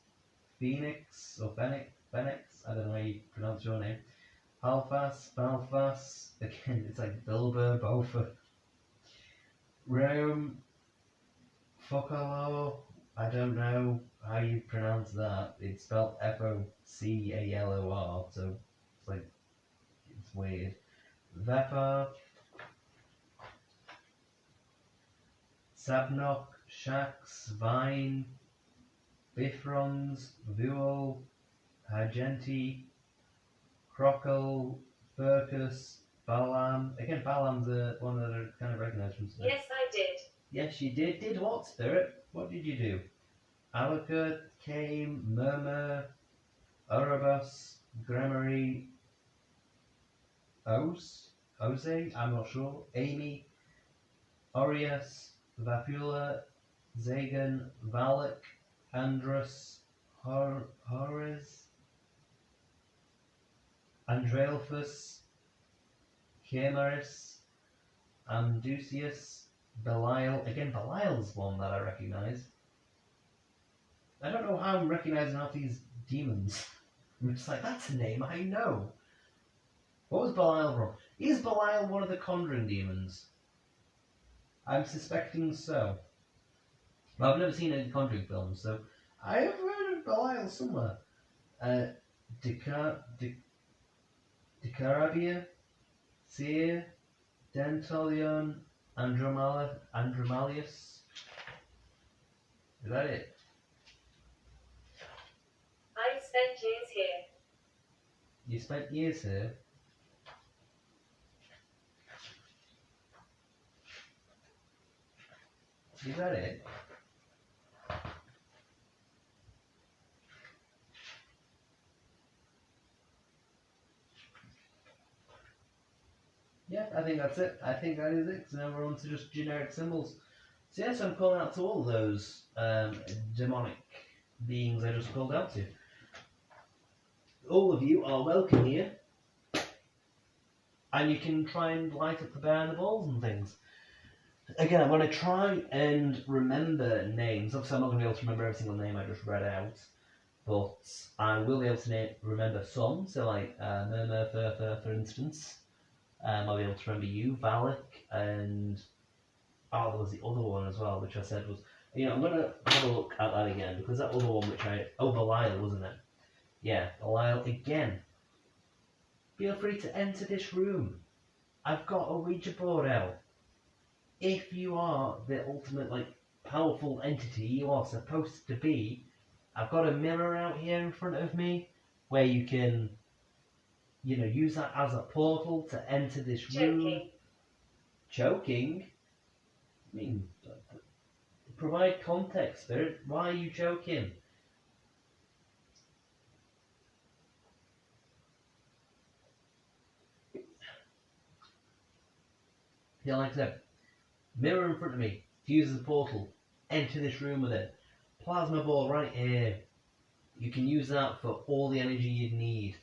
Phoenix, or Phoenix, I don't know how you pronounce your name. Balfas, again, it's like Bilbo, Beaufort. Rome, Focalor, I don't know how you pronounce that. It's spelled Focalor, so it's like, it's weird. Vepar, Sabnock, Shax, Vine, Bifrons, Vuol, Argenti, Crockle, Furcus, Balam. Again, Balam's one that I kind of recognise from stuff. Yes, I did. Yes, you did. Did what, Spirit? What did you do? Alucard, Came, Murmur, Erebus, Gramarye, Ose, I'm not sure, Amy, Aureus, Vapula, Zagan, Valak, Andrus, Horus, Andrelphus, Chimaris, Amdusius, Belial. Again, Belial's one that I recognise. I don't know how I'm recognising half these demons. I'm just like, that's a name I know. What was Belial from? Is Belial one of the Conjuring demons? I'm suspecting so. I've never seen any Conjuring films, so I have heard of Belial somewhere. Dicarabia, Seer, Dentalion, Andromalius. Is that it? I spent years here. You spent years here? Is that it? Yeah, I think that's it. I think that is it. So now we're on to just generic symbols. So yes, I'm calling out to all of those demonic beings I just called out to. All of you are welcome here. And you can try and light up the bear and the balls and things. Again, I'm going to try and remember names. Obviously, I'm not going to be able to remember every single name I just read out. But I will be able to remember some. So like Murmur, for instance. I'll be able to remember you, Valak, and there was the other one as well, which I said was, I'm going to have a look at that again, because that other one Belial, wasn't it? Yeah, Belial again. Feel free to enter this room. I've got a Ouija board out. If you are the ultimate, powerful entity you are supposed to be, I've got a mirror out here in front of me, where you can use that as a portal to enter this room. Choking? I mean, provide context, Spirit. Why are you choking? Yeah, like I said, mirror in front of me. Use as a portal. Enter this room with it. Plasma ball right here. You can use that for all the energy you need.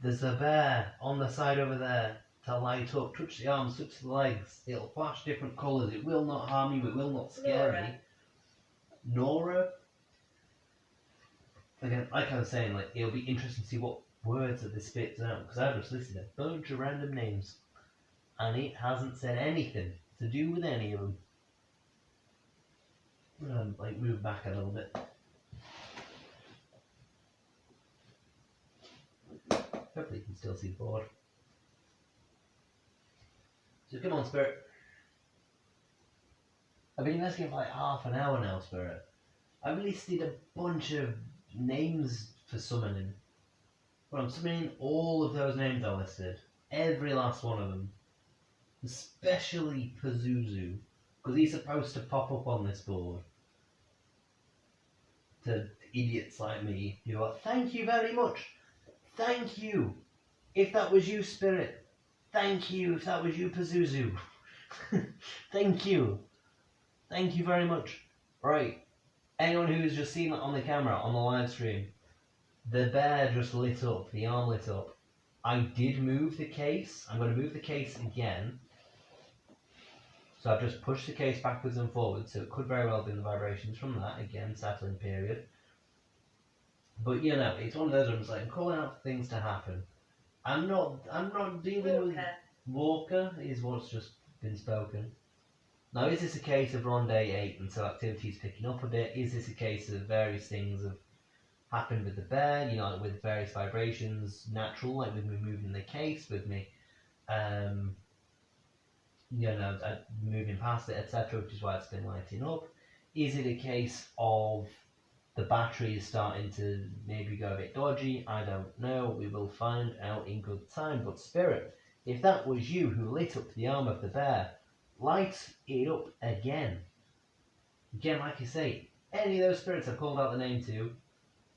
There's a bear on the side over there to light up. Touch the arms, touch the legs. It'll flash different colours. It will not harm you. It will not scare you. Nora. Again, like I was saying, it'll be interesting to see what words that this spits out, because I've just listed a bunch of random names, and it hasn't said anything to do with any of them. I'm gonna move back a little bit. Hopefully you can still see the board. So come on, Spirit. I've been investigating for half an hour now, Spirit. I've listed a bunch of names for summoning. But I'm summoning all of those names I listed. Every last one of them. Especially Pazuzu. Because he's supposed to pop up on this board. To idiots like me. You're like, thank you very much. Thank you. If that was you, Spirit. Thank you if that was you, Pazuzu. Thank you. Thank you very much. Right. Anyone who's just seen that on the camera, on the live stream, the bear just lit up, the arm lit up. I did move the case. I'm going to move the case again. So I've just pushed the case backwards and forwards, so it could very well be the vibrations from that, again, settling period. But you know, it's one of those ones like I'm calling out for things to happen. I'm not dealing with Walker is what's just been spoken. Now, is this a case of we're on day 8 and so activity's picking up a bit? Is this a case of various things have happened with the bear, you know, with various vibrations, natural, like with me moving the case, with me, you know, moving past it, etc., which is why it's been lighting up? Is it a case of the battery is starting to maybe go a bit dodgy? I don't know. We will find out in good time. But Spirit, if that was you who lit up the arm of the bear, light it up again. Again, like I say, any of those spirits I've called out the name to,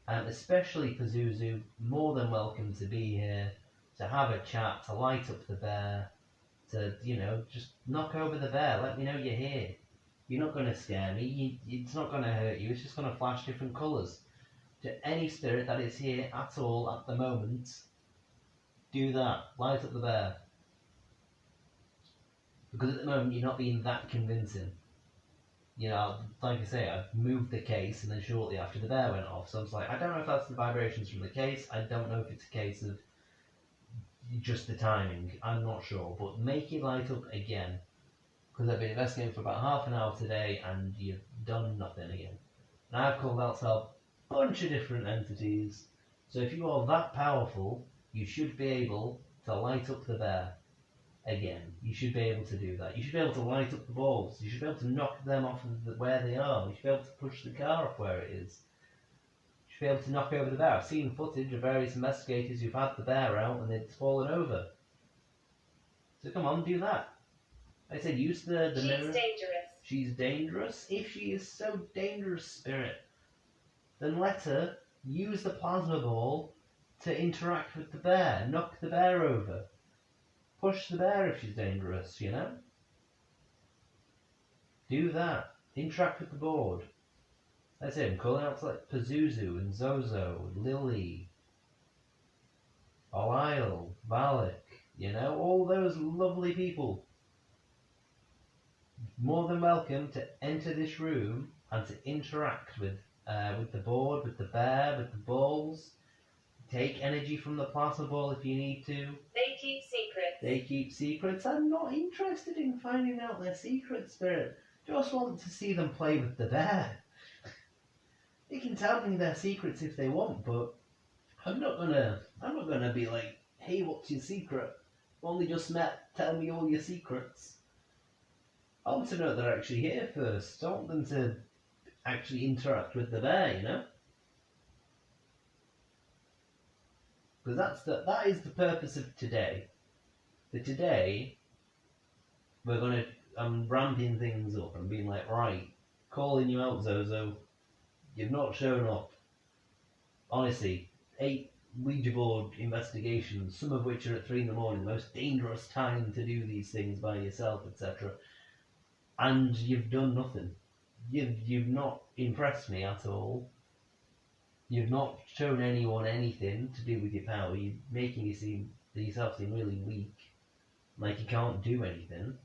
especially Pazuzu, more than welcome to be here, to have a chat, to light up the bear, to, you know, just knock over the bear, let me know you're here. You're not going to scare me, it's not going to hurt you, it's just going to flash different colours. To any spirit that is here at all at the moment, do that, light up the bear. Because at the moment you're not being that convincing. You know, like I say, I've moved the case and then shortly after the bear went off. So I was like, I don't know if that's the vibrations from the case. I don't know if it's a case of just the timing. I'm not sure. But make it light up again. Because I've been investigating for about half an hour today and you've done nothing again. And I've called out to a bunch of different entities. So if you are that powerful, you should be able to light up the bear. Again, you should be able to do that. You should be able to light up the balls. You should be able to knock them off of where they are. You should be able to push the car off where it is. You should be able to knock over the bear. I've seen footage of various investigators who've had the bear out and it's fallen over. So come on, do that. I said use the mirror. She's dangerous. She's dangerous? If she is so dangerous, Spirit, then let her use the plasma ball to interact with the bear. Knock the bear over. Push the bear if she's dangerous, you know? Do that. Interact with the board. That's it. I'm calling out to like Pazuzu and Zozo, Lily, Olisle, Valak, you know, all those lovely people. More than welcome to enter this room and to interact with the board, with the bear, with the balls. Take energy from the plasma ball if you need to. They keep secrets. They keep secrets. I'm not interested in finding out their secrets, Spirit. Just want to see them play with the bear. They can tell me their secrets if they want, but I'm not gonna be like, hey, what's your secret? Only just met, tell me all your secrets. I want to know they're actually here first. I want them to actually interact with the bear, you know? Because that is the purpose of today. For today, I'm ramping things up. I'm being like, right, calling you out, Zozo. You've not shown up. Honestly, 8 Ouija board investigations, some of which are at 3 in the morning, the most dangerous time to do these things by yourself, etc. And you've done nothing. You've not impressed me at all. You've not shown anyone anything to do with your power. You're making yourself seem really weak, like you can't do anything.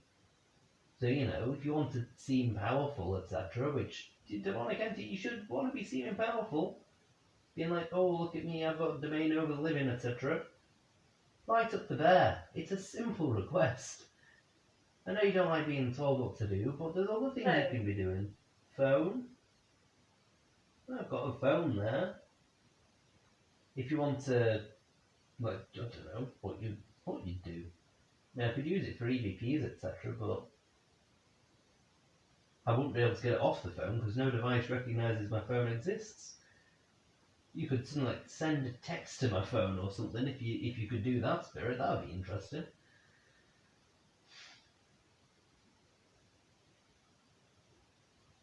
So, you know, if you want to seem powerful, etc., which, demonic entity, you should want to be seeming powerful. Being like, oh, look at me, I've got a domain over the living, etc. Light up the bear. It's a simple request. I know you don't like being told what to do, but there's other things you can be doing. Phone. I've got a phone there. If you want to, like, I don't know what you'd do. Now, I could use it for EVPs, etc., but I wouldn't be able to get it off the phone because no device recognises my phone exists. You could like send a text to my phone or something if you could do that, Spirit. That would be interesting.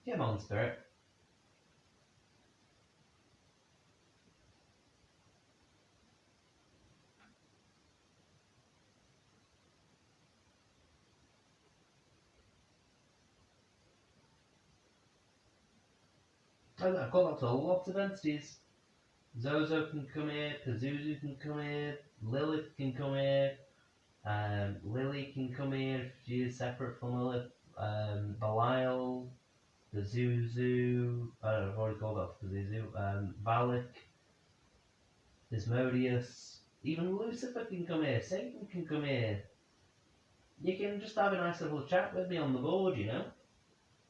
Come on, Spirit. I've got that to lots of entities. Zozo can come here, Pazuzu can come here, Lilith can come here, Lily can come here if she is separate from Lilith, Belial, Pazuzu, I don't know, I've already called that Pazuzu, Valak, Desmodius, even Lucifer can come here, Satan can come here. You can just have a nice little chat with me on the board, you know?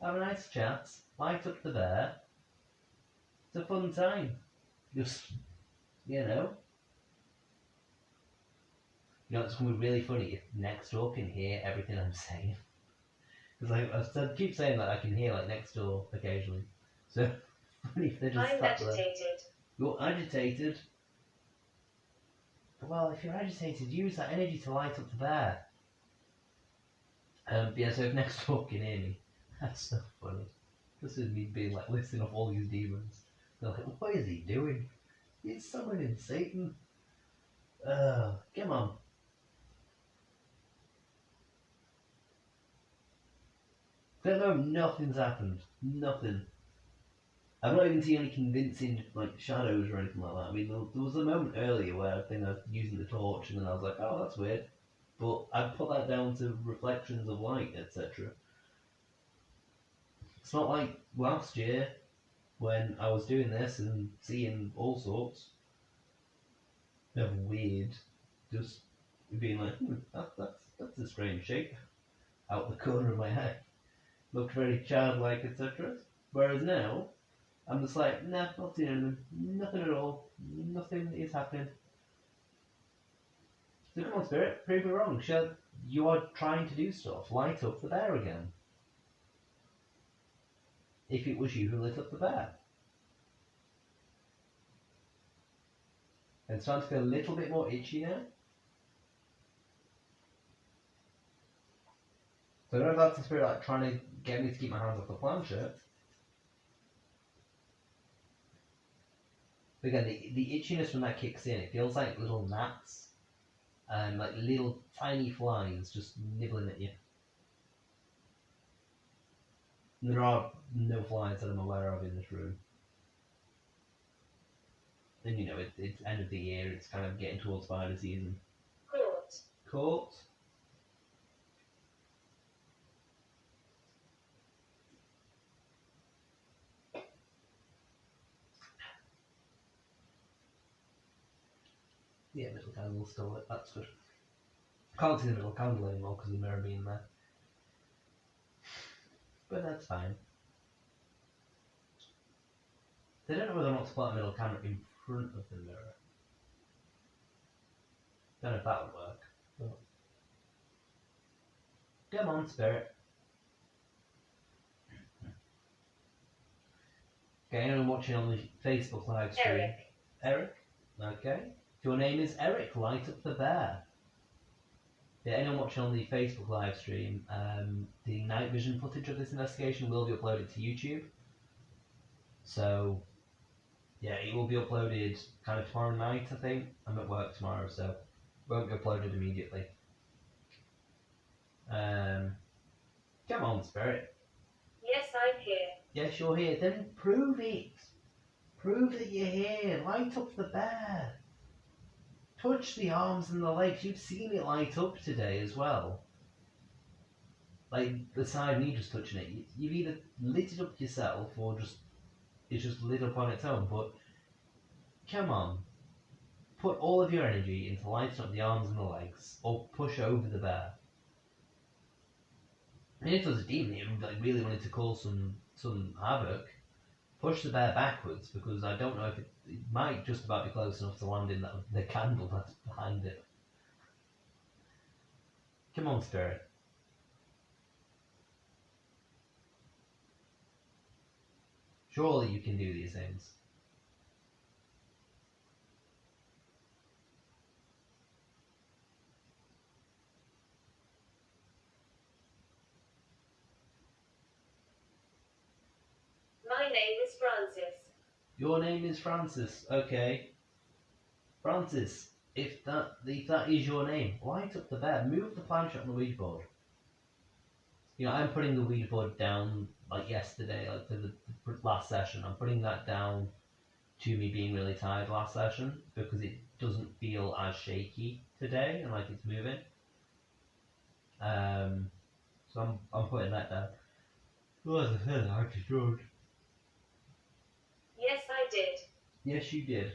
Have a nice chat, light up the bear. It's a fun time. Just, you know. You know, it's going to be really funny if next door can hear everything I'm saying. Because I keep saying that I can hear like next door occasionally. So, funny if they just I'm stop there. agitated. You're agitated? Well, if you're agitated, use that energy to light up the bear. Yeah, so if next door can hear me, that's so funny. This is me being like listing off all these demons. They're like, what is he doing? He's summoning Satan. Come on. Don't know, nothing's happened. Nothing. I've not even seen any convincing like shadows or anything like that. I mean, there was a moment earlier where I think I was using the torch and then I was like, oh, that's weird. But I'd put that down to reflections of light, etc. It's not like last year when I was doing this and seeing all sorts of weird, just being like, that's a strange shape out the corner of my eye. Looked very childlike, etc. Whereas now, I'm just like, nah, not seeing anything. Nothing at all. Nothing is happening. So come on, Spirit, prove me wrong. You are trying to do stuff. Light up the bear again. If it was you who lit up the bear. And it's starting to feel a little bit more itchy now. So I don't know if that's the Spirit like trying to get me to keep my hands off the planchette. But again, the itchiness when that kicks in, it feels like little gnats. Like little tiny flies just nibbling at you. And there are no flies that I'm aware of in this room. And you know, it's end of the year, it's kind of getting towards spider season. Court. Yeah, middle candle still lit, that's good. Can't see the middle candle anymore because of the mirror being there. But that's fine. They don't know whether or not to put a middle candle in front of the mirror. Don't know if that would work. But... Come on, Spirit. Okay, anyone watching on the Facebook live stream? Eric? Okay. If your name is Eric, light up the bear. Yeah, anyone watching on the Facebook live stream, the night vision footage of this investigation will be uploaded to YouTube. So, yeah, it will be uploaded kind of tomorrow night, I think. I'm at work tomorrow, so it won't be uploaded immediately. Come on, Spirit. Yes, I'm here. Yes, you're here. Then prove it. Prove that you're here. Light up the bear. Touch the arms and the legs. You've seen it light up today as well. Like, beside me just touching it. You've either lit it up yourself or it's just lit up on its own. But, come on. Put all of your energy into lighting up the arms and the legs. Or push over the bear. And if there was a demon here who like, really wanted to cause some havoc, push the bear backwards, because I don't know if it might just about be close enough to land in the candle that's behind it. Come on, Spirit. Surely you can do these things. My name is Francis. Your name is Francis. Okay. Francis, if that is your name, light up the bear. Move the planchette on the Ouija board. You know, I'm putting the Ouija board down like yesterday, like for the last session. I'm putting that down to me being really tired last session because it doesn't feel as shaky today and like it's moving. So I'm putting that down. Well, as I said, I just wrote. Yes, I did. Yes, you did.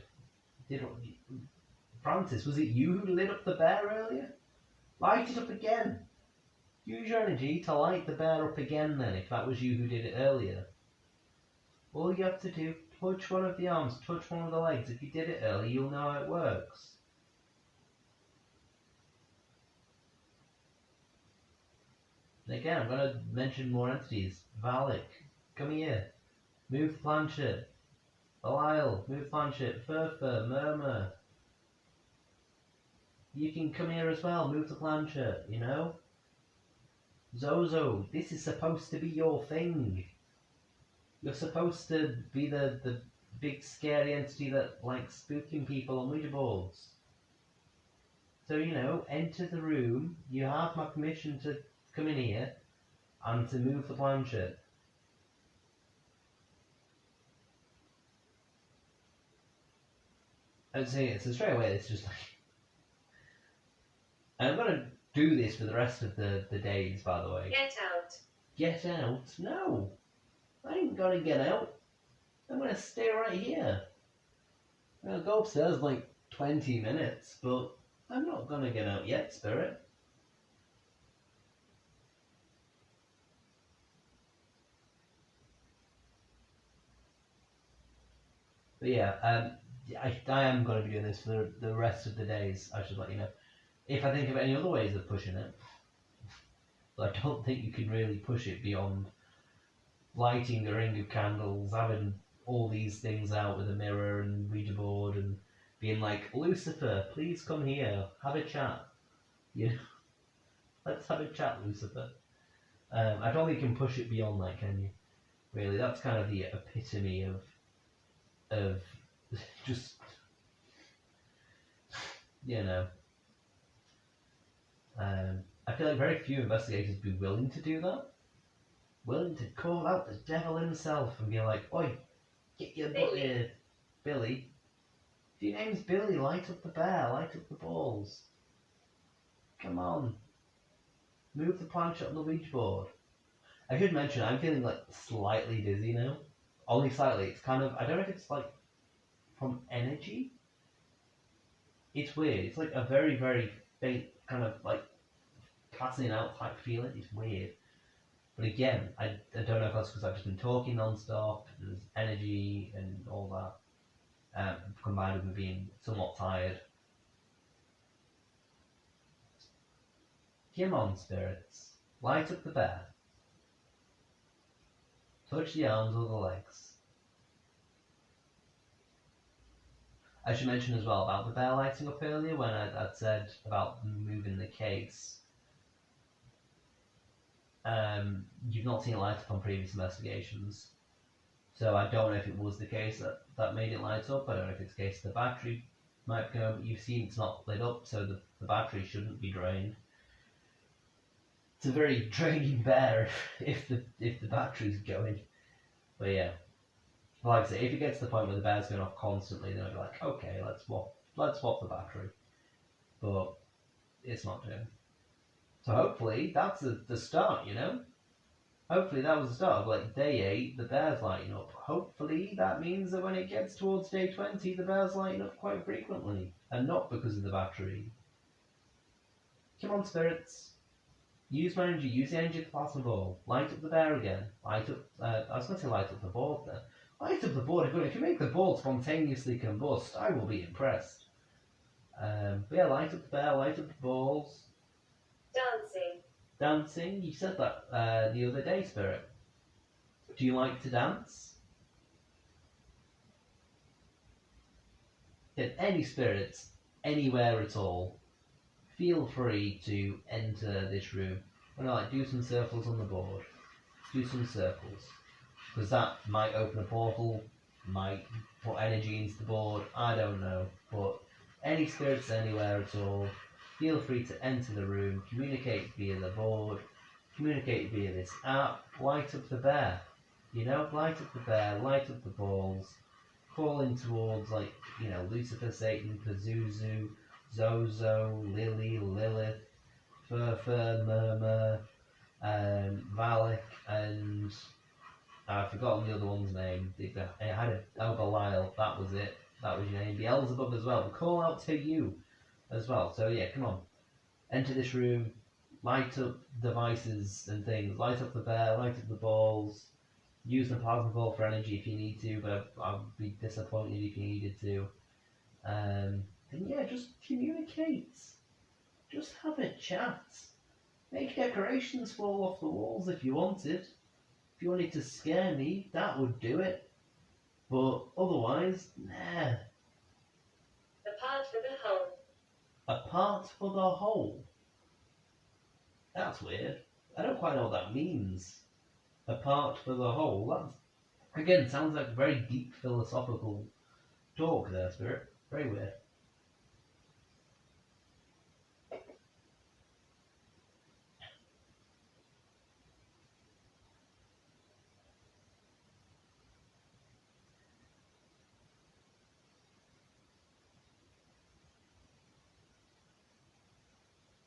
Francis, was it you who lit up the bear earlier? Light it up again. Use your energy to light the bear up again then, if that was you who did it earlier. All you have to do, touch one of the arms, touch one of the legs. If you did it earlier, you'll know how it works. And again, I'm going to mention more entities. Valak, come here. Move Planchet. Belial, move Planchet. Furfur, Murmur. You can come here as well, move the Planchet, you know? Zozo, this is supposed to be your thing. You're supposed to be the big scary entity that likes spooking people on Ouija boards. So, you know, enter the room. You have my permission to come in here and to move the planchet. I'd say it's straight away, it's just like... And I'm going to do this for the rest of the days, by the way. Get out. Get out? No! I ain't gonna get out. I'm gonna stay right here. I'll go upstairs in like 20 minutes, but I'm not gonna get out yet, Spirit. But yeah, I am going to be doing this for the rest of the days, I should let you know. If I think of any other ways of pushing it. But I don't think you can really push it beyond lighting a ring of candles, having all these things out with a mirror and Ouija board and being like, Lucifer, please come here, have a chat. You know? Let's have a chat, Lucifer. I don't think you can push it beyond that, can you? Really, that's kind of the epitome of just, you know. I feel like very few investigators would be willing to do that. Willing to call out the devil himself and be like, oi, get your butt here, Billy. If your name's Billy, light up the bear, light up the balls. Come on. Move the planchet on the Ouija board. I should mention, I'm feeling like slightly dizzy now. Only slightly. It's kind of, I don't know if it's like from energy. It's weird. It's like a very, very faint kind of like passing out type feeling. It's weird. But again, I don't know if that's because I've just been talking non-stop, there's energy and all that, combined with me being somewhat tired. Come on, spirits. Light up the bear. Touch the arms or the legs. I should mention as well about the bear lighting up earlier when I'd said about moving the case. You've not seen it light up on previous investigations, so I don't know if it was the case that made it light up. I don't know if it's the case the battery might go, but you've seen it's not lit up, so the battery shouldn't be drained. It's a very draining bear if the battery's going. But yeah, like I say, if it gets to the point where the bear's going off constantly, then I'd be like, okay, let's swap the battery. But it's not doing. So hopefully that's the start, you know? Hopefully that was the start of like day 8, the bear's lighting up. Hopefully that means that when it gets towards day 20, the bear's lighting up quite frequently. And not because of the battery. Come on, spirits. Use my energy, use the energy of the plasma ball. Light up the bear again. Light up, I was going to say light up the board there. Light up the board, if you make the board spontaneously combust, I will be impressed. But yeah, light up the bear, light up the balls. Dancing. Dancing? You said that the other day, Spirit. Do you like to dance? If any spirits anywhere at all, feel free to enter this room. Like, do some circles on the board. Do some circles. Because that might open a portal, might put energy into the board, I don't know. But any spirits anywhere at all, feel free to enter the room, communicate via the board, communicate via this app, light up the bear. Light up the bear, light up the balls, call in towards, Lucifer, Satan, Pazuzu, Zozo, Lily, Lilith, Furfur, Murmur, Valak, and I've forgotten the other one's name. It had a Belial, that was it. That was your name. Beelzebub as well. Call out to you as well. So yeah, come on. Enter this room, light up devices and things. Light up the bear, light up the balls. Use the plasma ball for energy if you need to, but I'd be disappointed if you needed to. And yeah, just communicate. Just have a chat. Make decorations fall off the walls if you wanted. If you wanted to scare me, that would do it. But otherwise, nah. A part for the whole. A part for the whole. That's weird. I don't quite know what that means. A part for the whole. That, again, sounds like very deep philosophical talk there, Spirit. Very weird.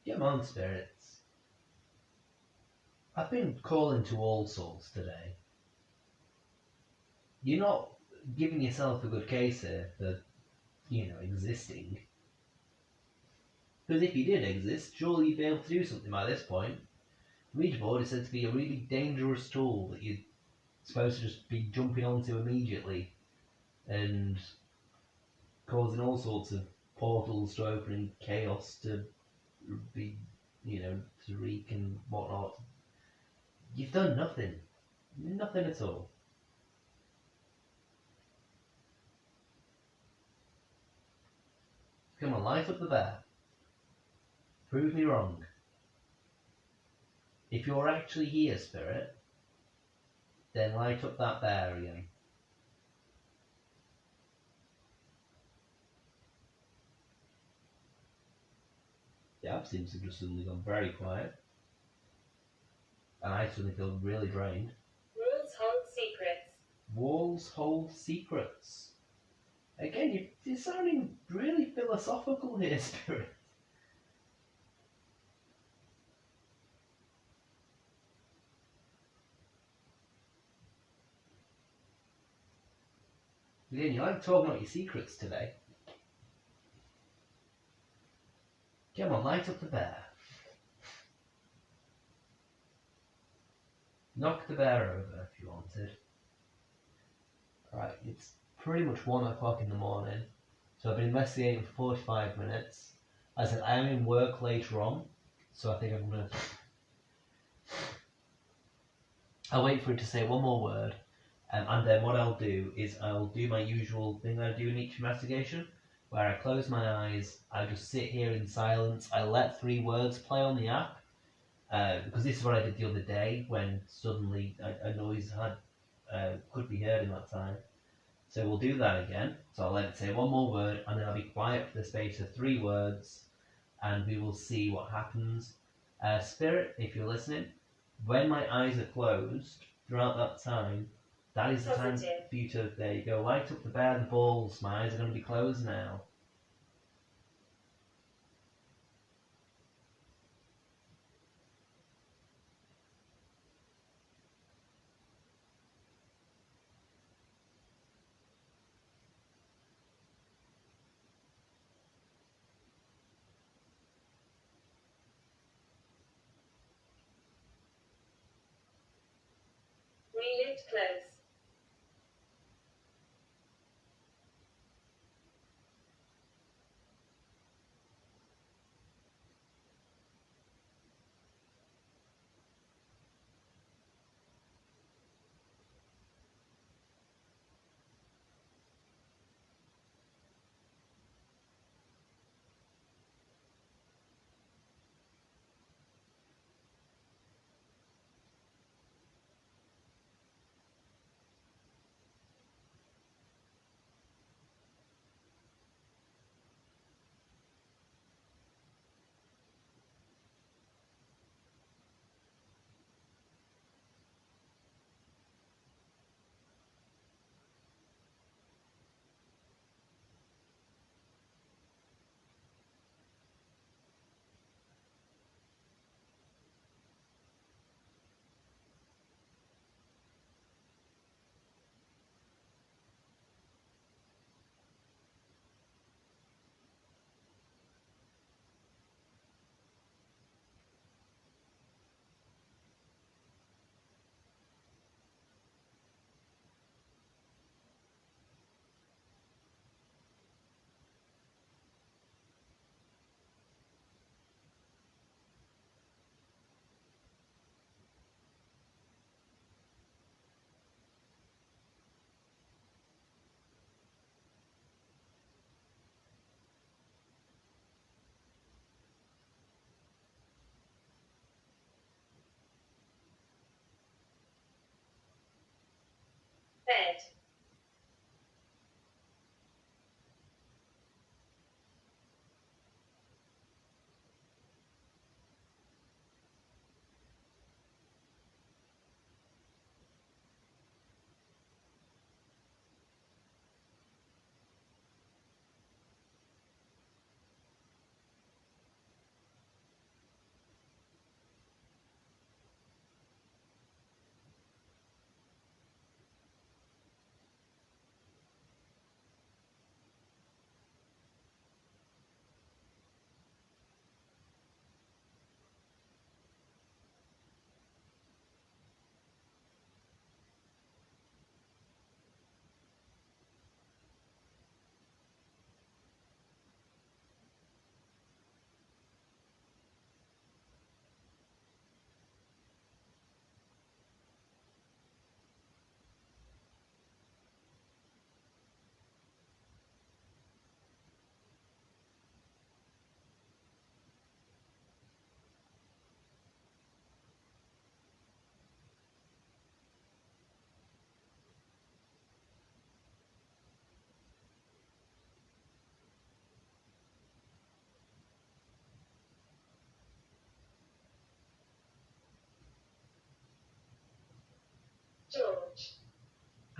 Come on, spirits. I've been calling to all souls today. You're not giving yourself a good case here for, existing. Because if you did exist, surely you'd be able to do something by this point. Ouija board is said to be a really dangerous tool that you're supposed to just be jumping onto immediately and causing all sorts of portals to open and chaos to be, to wreak and whatnot. You've done nothing. Nothing at all. Come on, light up the bear. Prove me wrong. If you're actually here, Spirit, then light up that bear again. The app seems to have just suddenly gone very quiet. And I suddenly feel really drained. Rules hold secrets. Walls hold secrets. Again, you're sounding really philosophical here, Spirit. Again, you like talking about your secrets today. Come on, light up the bear. Knock the bear over if you wanted. Right, it's pretty much 1 o'clock in the morning, so I've been investigating for 45 minutes. As I said, I am in work later on, so I think I'm gonna... I'll wait for it to say one more word, and then what I'll do is I'll do my usual thing I do in each investigation, where I close my eyes, I just sit here in silence, I let 3 words play on the app, because this is what I did the other day when suddenly a noise could be heard in that time. So we'll do that again. So I'll let it say one more word, and then I'll be quiet for the space of 3 words, and we will see what happens. Spirit, if you're listening, when my eyes are closed throughout that time, that is the time for you to, there you go, light up the bear and the balls. My eyes are going to be closed now. We lived close.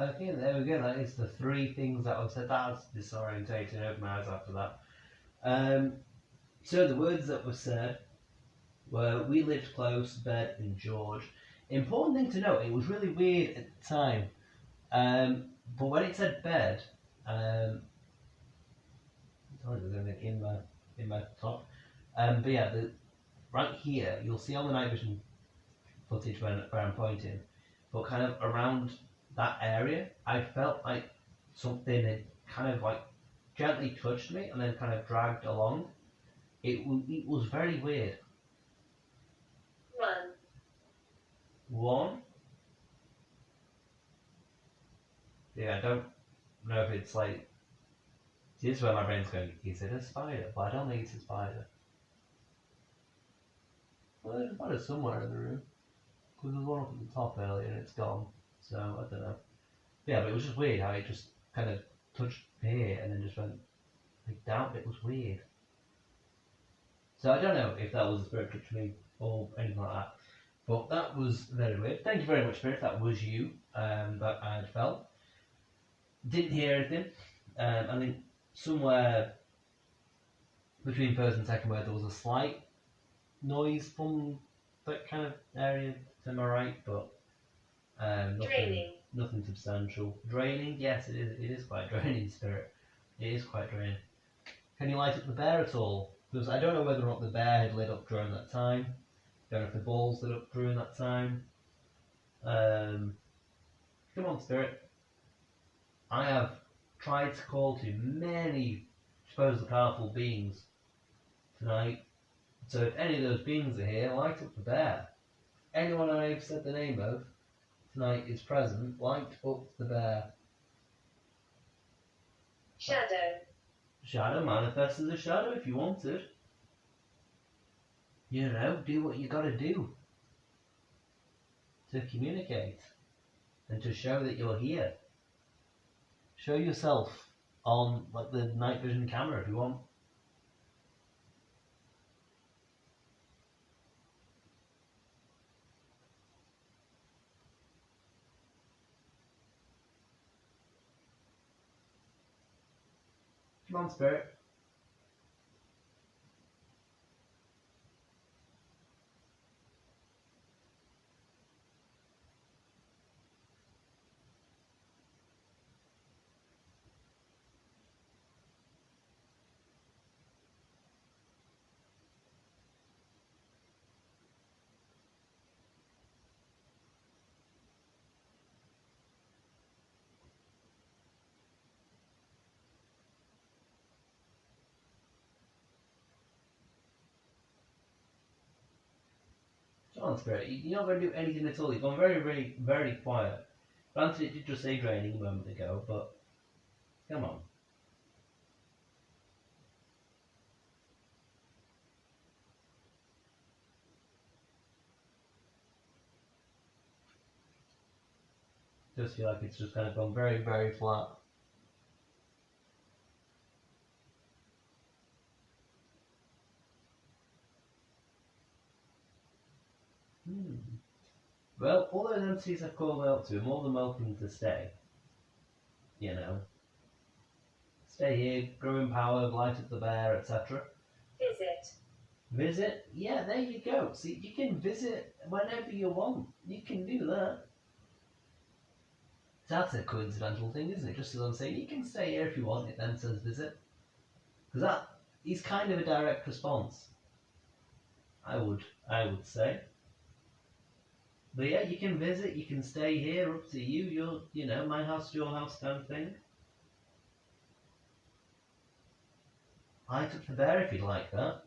Okay, there we go. That is the three things that I've said. That's disorientating. Open my eyes after that. So the words that were said were "we lived close," "bed," and "George." Important thing to note: it was really weird at the time. But when it said "bed," sorry, there's anything in my top. But yeah, right here you'll see on the night vision footage where I'm pointing, but kind of around that area, I felt like something had kind of like gently touched me and then kind of dragged along. It was very weird. 1, One, yeah, I don't know if it's like. See, this is where my brain's going. Is it a spider? But I don't think it's a spider. Well, there's a spider somewhere in the room because there's one up at the top earlier and it's gone. So I don't know. Yeah, but it was just weird how it just kind of touched here and then just went like down. It was weird. So I don't know if that was a spirit touching me or anything like that. But that was very weird. Thank you very much, Spirit. That was you that I had felt. Didn't hear anything. I think somewhere between first and second word there was a slight noise from that kind of area to my right, but nothing substantial. Draining, yes, it is. It is quite draining, Spirit. It is quite draining. Can you light up the bear at all? Because I don't know whether or not the bear had lit up during that time. Don't know if the balls lit up during that time. Come on, Spirit. I have tried to call to many supposedly powerful beings tonight. So if any of those beings are here, light up the bear. Anyone I've said the name of tonight is present, light up the bear. shadow, Shadow, manifest as a shadow if you wanted. You know, do what you gotta do to communicate and to show that you're here. Show yourself on like the night vision camera if you want. Come on, Spirit. Come on, Spirit. You're not going to do anything at all. You've gone very, very, very quiet. Granted, it did just say draining a moment ago, but come on. Just feel like it's just kind of gone very, very flat. Well, all those entities I've called out to are more than welcome to stay. You know. Stay here, grow in power, light up the bear, etc. visit, Visit? Yeah, there you go. See, you can visit whenever you want. You can do that. That's a coincidental thing, isn't it? Just as I'm saying, you can stay here if you want, it then says visit. Because that is kind of a direct response. I would say. But yeah, you can visit, you can stay here, up to you. You know, my house, your house kind of thing. Light up the bear if you'd like that.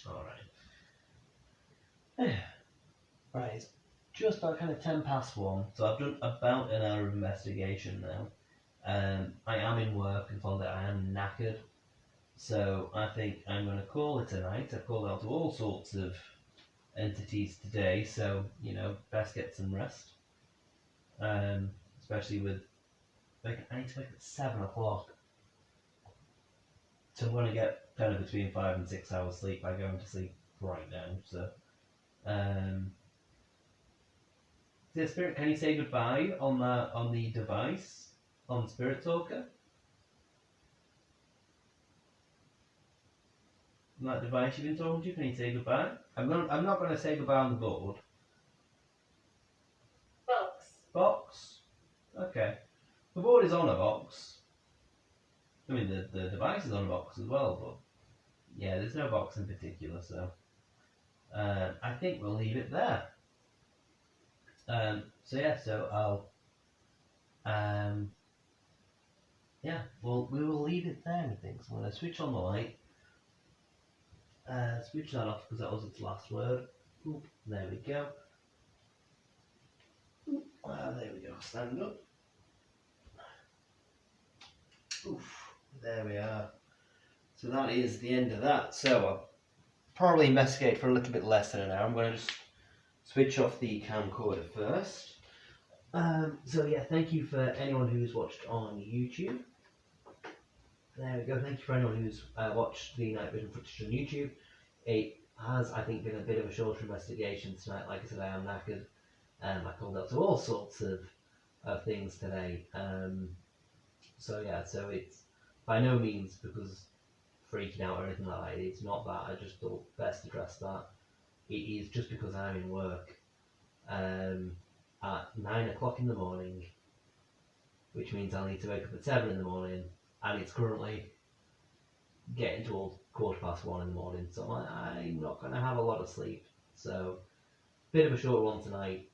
Alright. Right, it's just about kind of 10 past 1, so I've done about an hour of investigation now. I am in work and found that I am knackered, so I think I'm going to call it a night. I've called out to all sorts of entities today, so, you know, best get some rest. Especially with, like, I need to wake up at 7 o'clock. So I want to get kind of between 5 and 6 hours sleep by going to sleep right now. So, yeah, Spirit, can you say goodbye on the device on Spirit Talker? On that device you've been talking to, can you say goodbye? I'm not going to say goodbye on the board. Box. Okay. The board is on a box. I mean, the device is on a box as well, but yeah, there's no box in particular, so I think we'll leave it there. So we will leave it there, I think. So I'm going to switch on the light, switch that off because that was its last word. Oop, there we go. There we go, stand up. Oof, there we are. So that is the end of that. So I'll probably investigate for a little bit less than an hour. I'm going to just switch off the camcorder first. So yeah, thank you for anyone who's watched on YouTube. There we go. Thank you for anyone who's watched the night vision footage on YouTube. It has, I think, been a bit of a shorter investigation tonight. Like I said, I am knackered. I called out to all sorts of things today. So it's by no means because freaking out or anything like that. It's not that. I just thought best address that. It is just because I'm in work at 9 o'clock in the morning, which means I'll need to wake up at 7 in the morning, and it's currently getting towards 1:15 in the morning, so I'm not going to have a lot of sleep. So, bit of a short one tonight.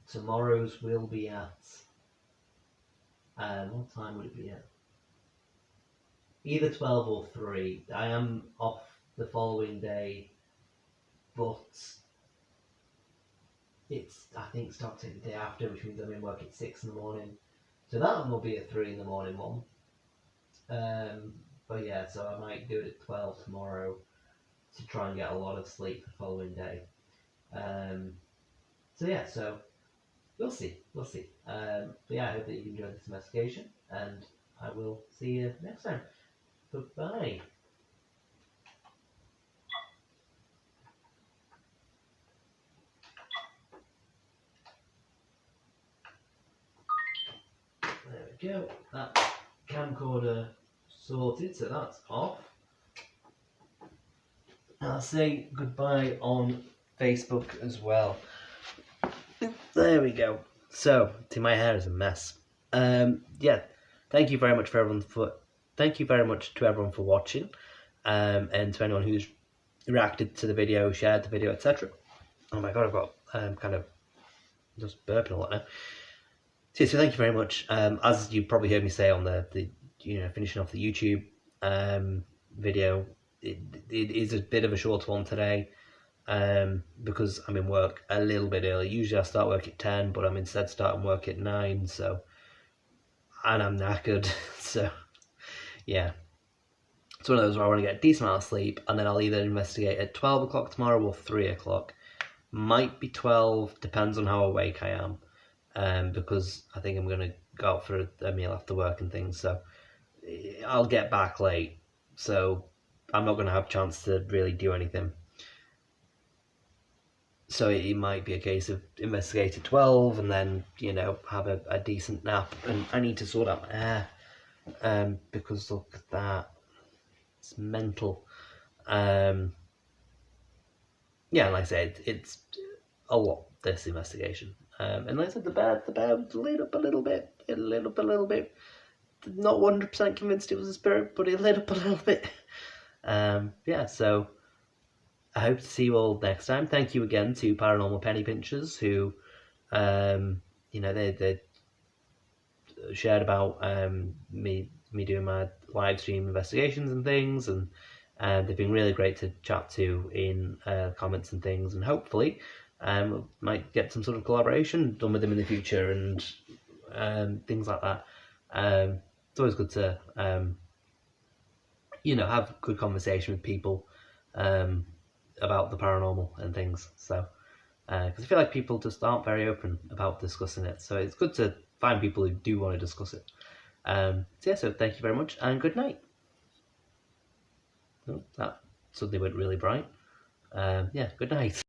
Tomorrow's will be at what time would it be at? Either 12 or 3. I am off the following day, but it's, I think, starting the day after, which means I'm in work at 6 in the morning. So that one will be a 3 in the morning one. But yeah, so I might do it at 12 tomorrow to try and get a lot of sleep the following day. So we'll see. But yeah, I hope that you enjoyed this investigation, and I will see you next time. Goodbye. There we go. That camcorder sorted, so that's off. I'll say goodbye on Facebook as well. There we go. So, my hair is a mess. Thank you very much to everyone for watching, and to anyone who's reacted to the video, shared the video, etc. Oh my god, I've got kind of just burping a lot now. So thank you very much. As you probably heard me say on the finishing off the YouTube video, it is a bit of a short one today. Because I'm in work a little bit early. Usually I start work at 10, but I'm instead starting work at 9, and I'm knackered, so yeah. It's one of those where I want to get a decent amount of sleep, and then I'll either investigate at 12 o'clock tomorrow or 3 o'clock. Might be 12, depends on how awake I am, because I think I'm going to go out for a meal after work and things, so I'll get back late, so I'm not going to have a chance to really do anything. So it might be a case of investigate at 12 and then, have a decent nap. And I need to sort out my hair, because look at that. It's mental. Like I said, it's a lot, this investigation. And like I said, the bear was lit up a little bit. It lit up a little bit. Not 100% convinced it was a spirit, but it lit up a little bit. So I hope to see you all next time. Thank you again to Paranormal Penny Pinchers who, they shared about me doing my live stream investigations and things, and they've been really great to chat to in comments and things, and hopefully might get some sort of collaboration done with them in the future and things like that. It's always good to have good conversation with people about the paranormal and things, so because I feel like people just aren't very open about discussing it, so it's good to find people who do want to discuss it. So thank you very much and good night. Oh, that suddenly went really bright. Yeah, good night.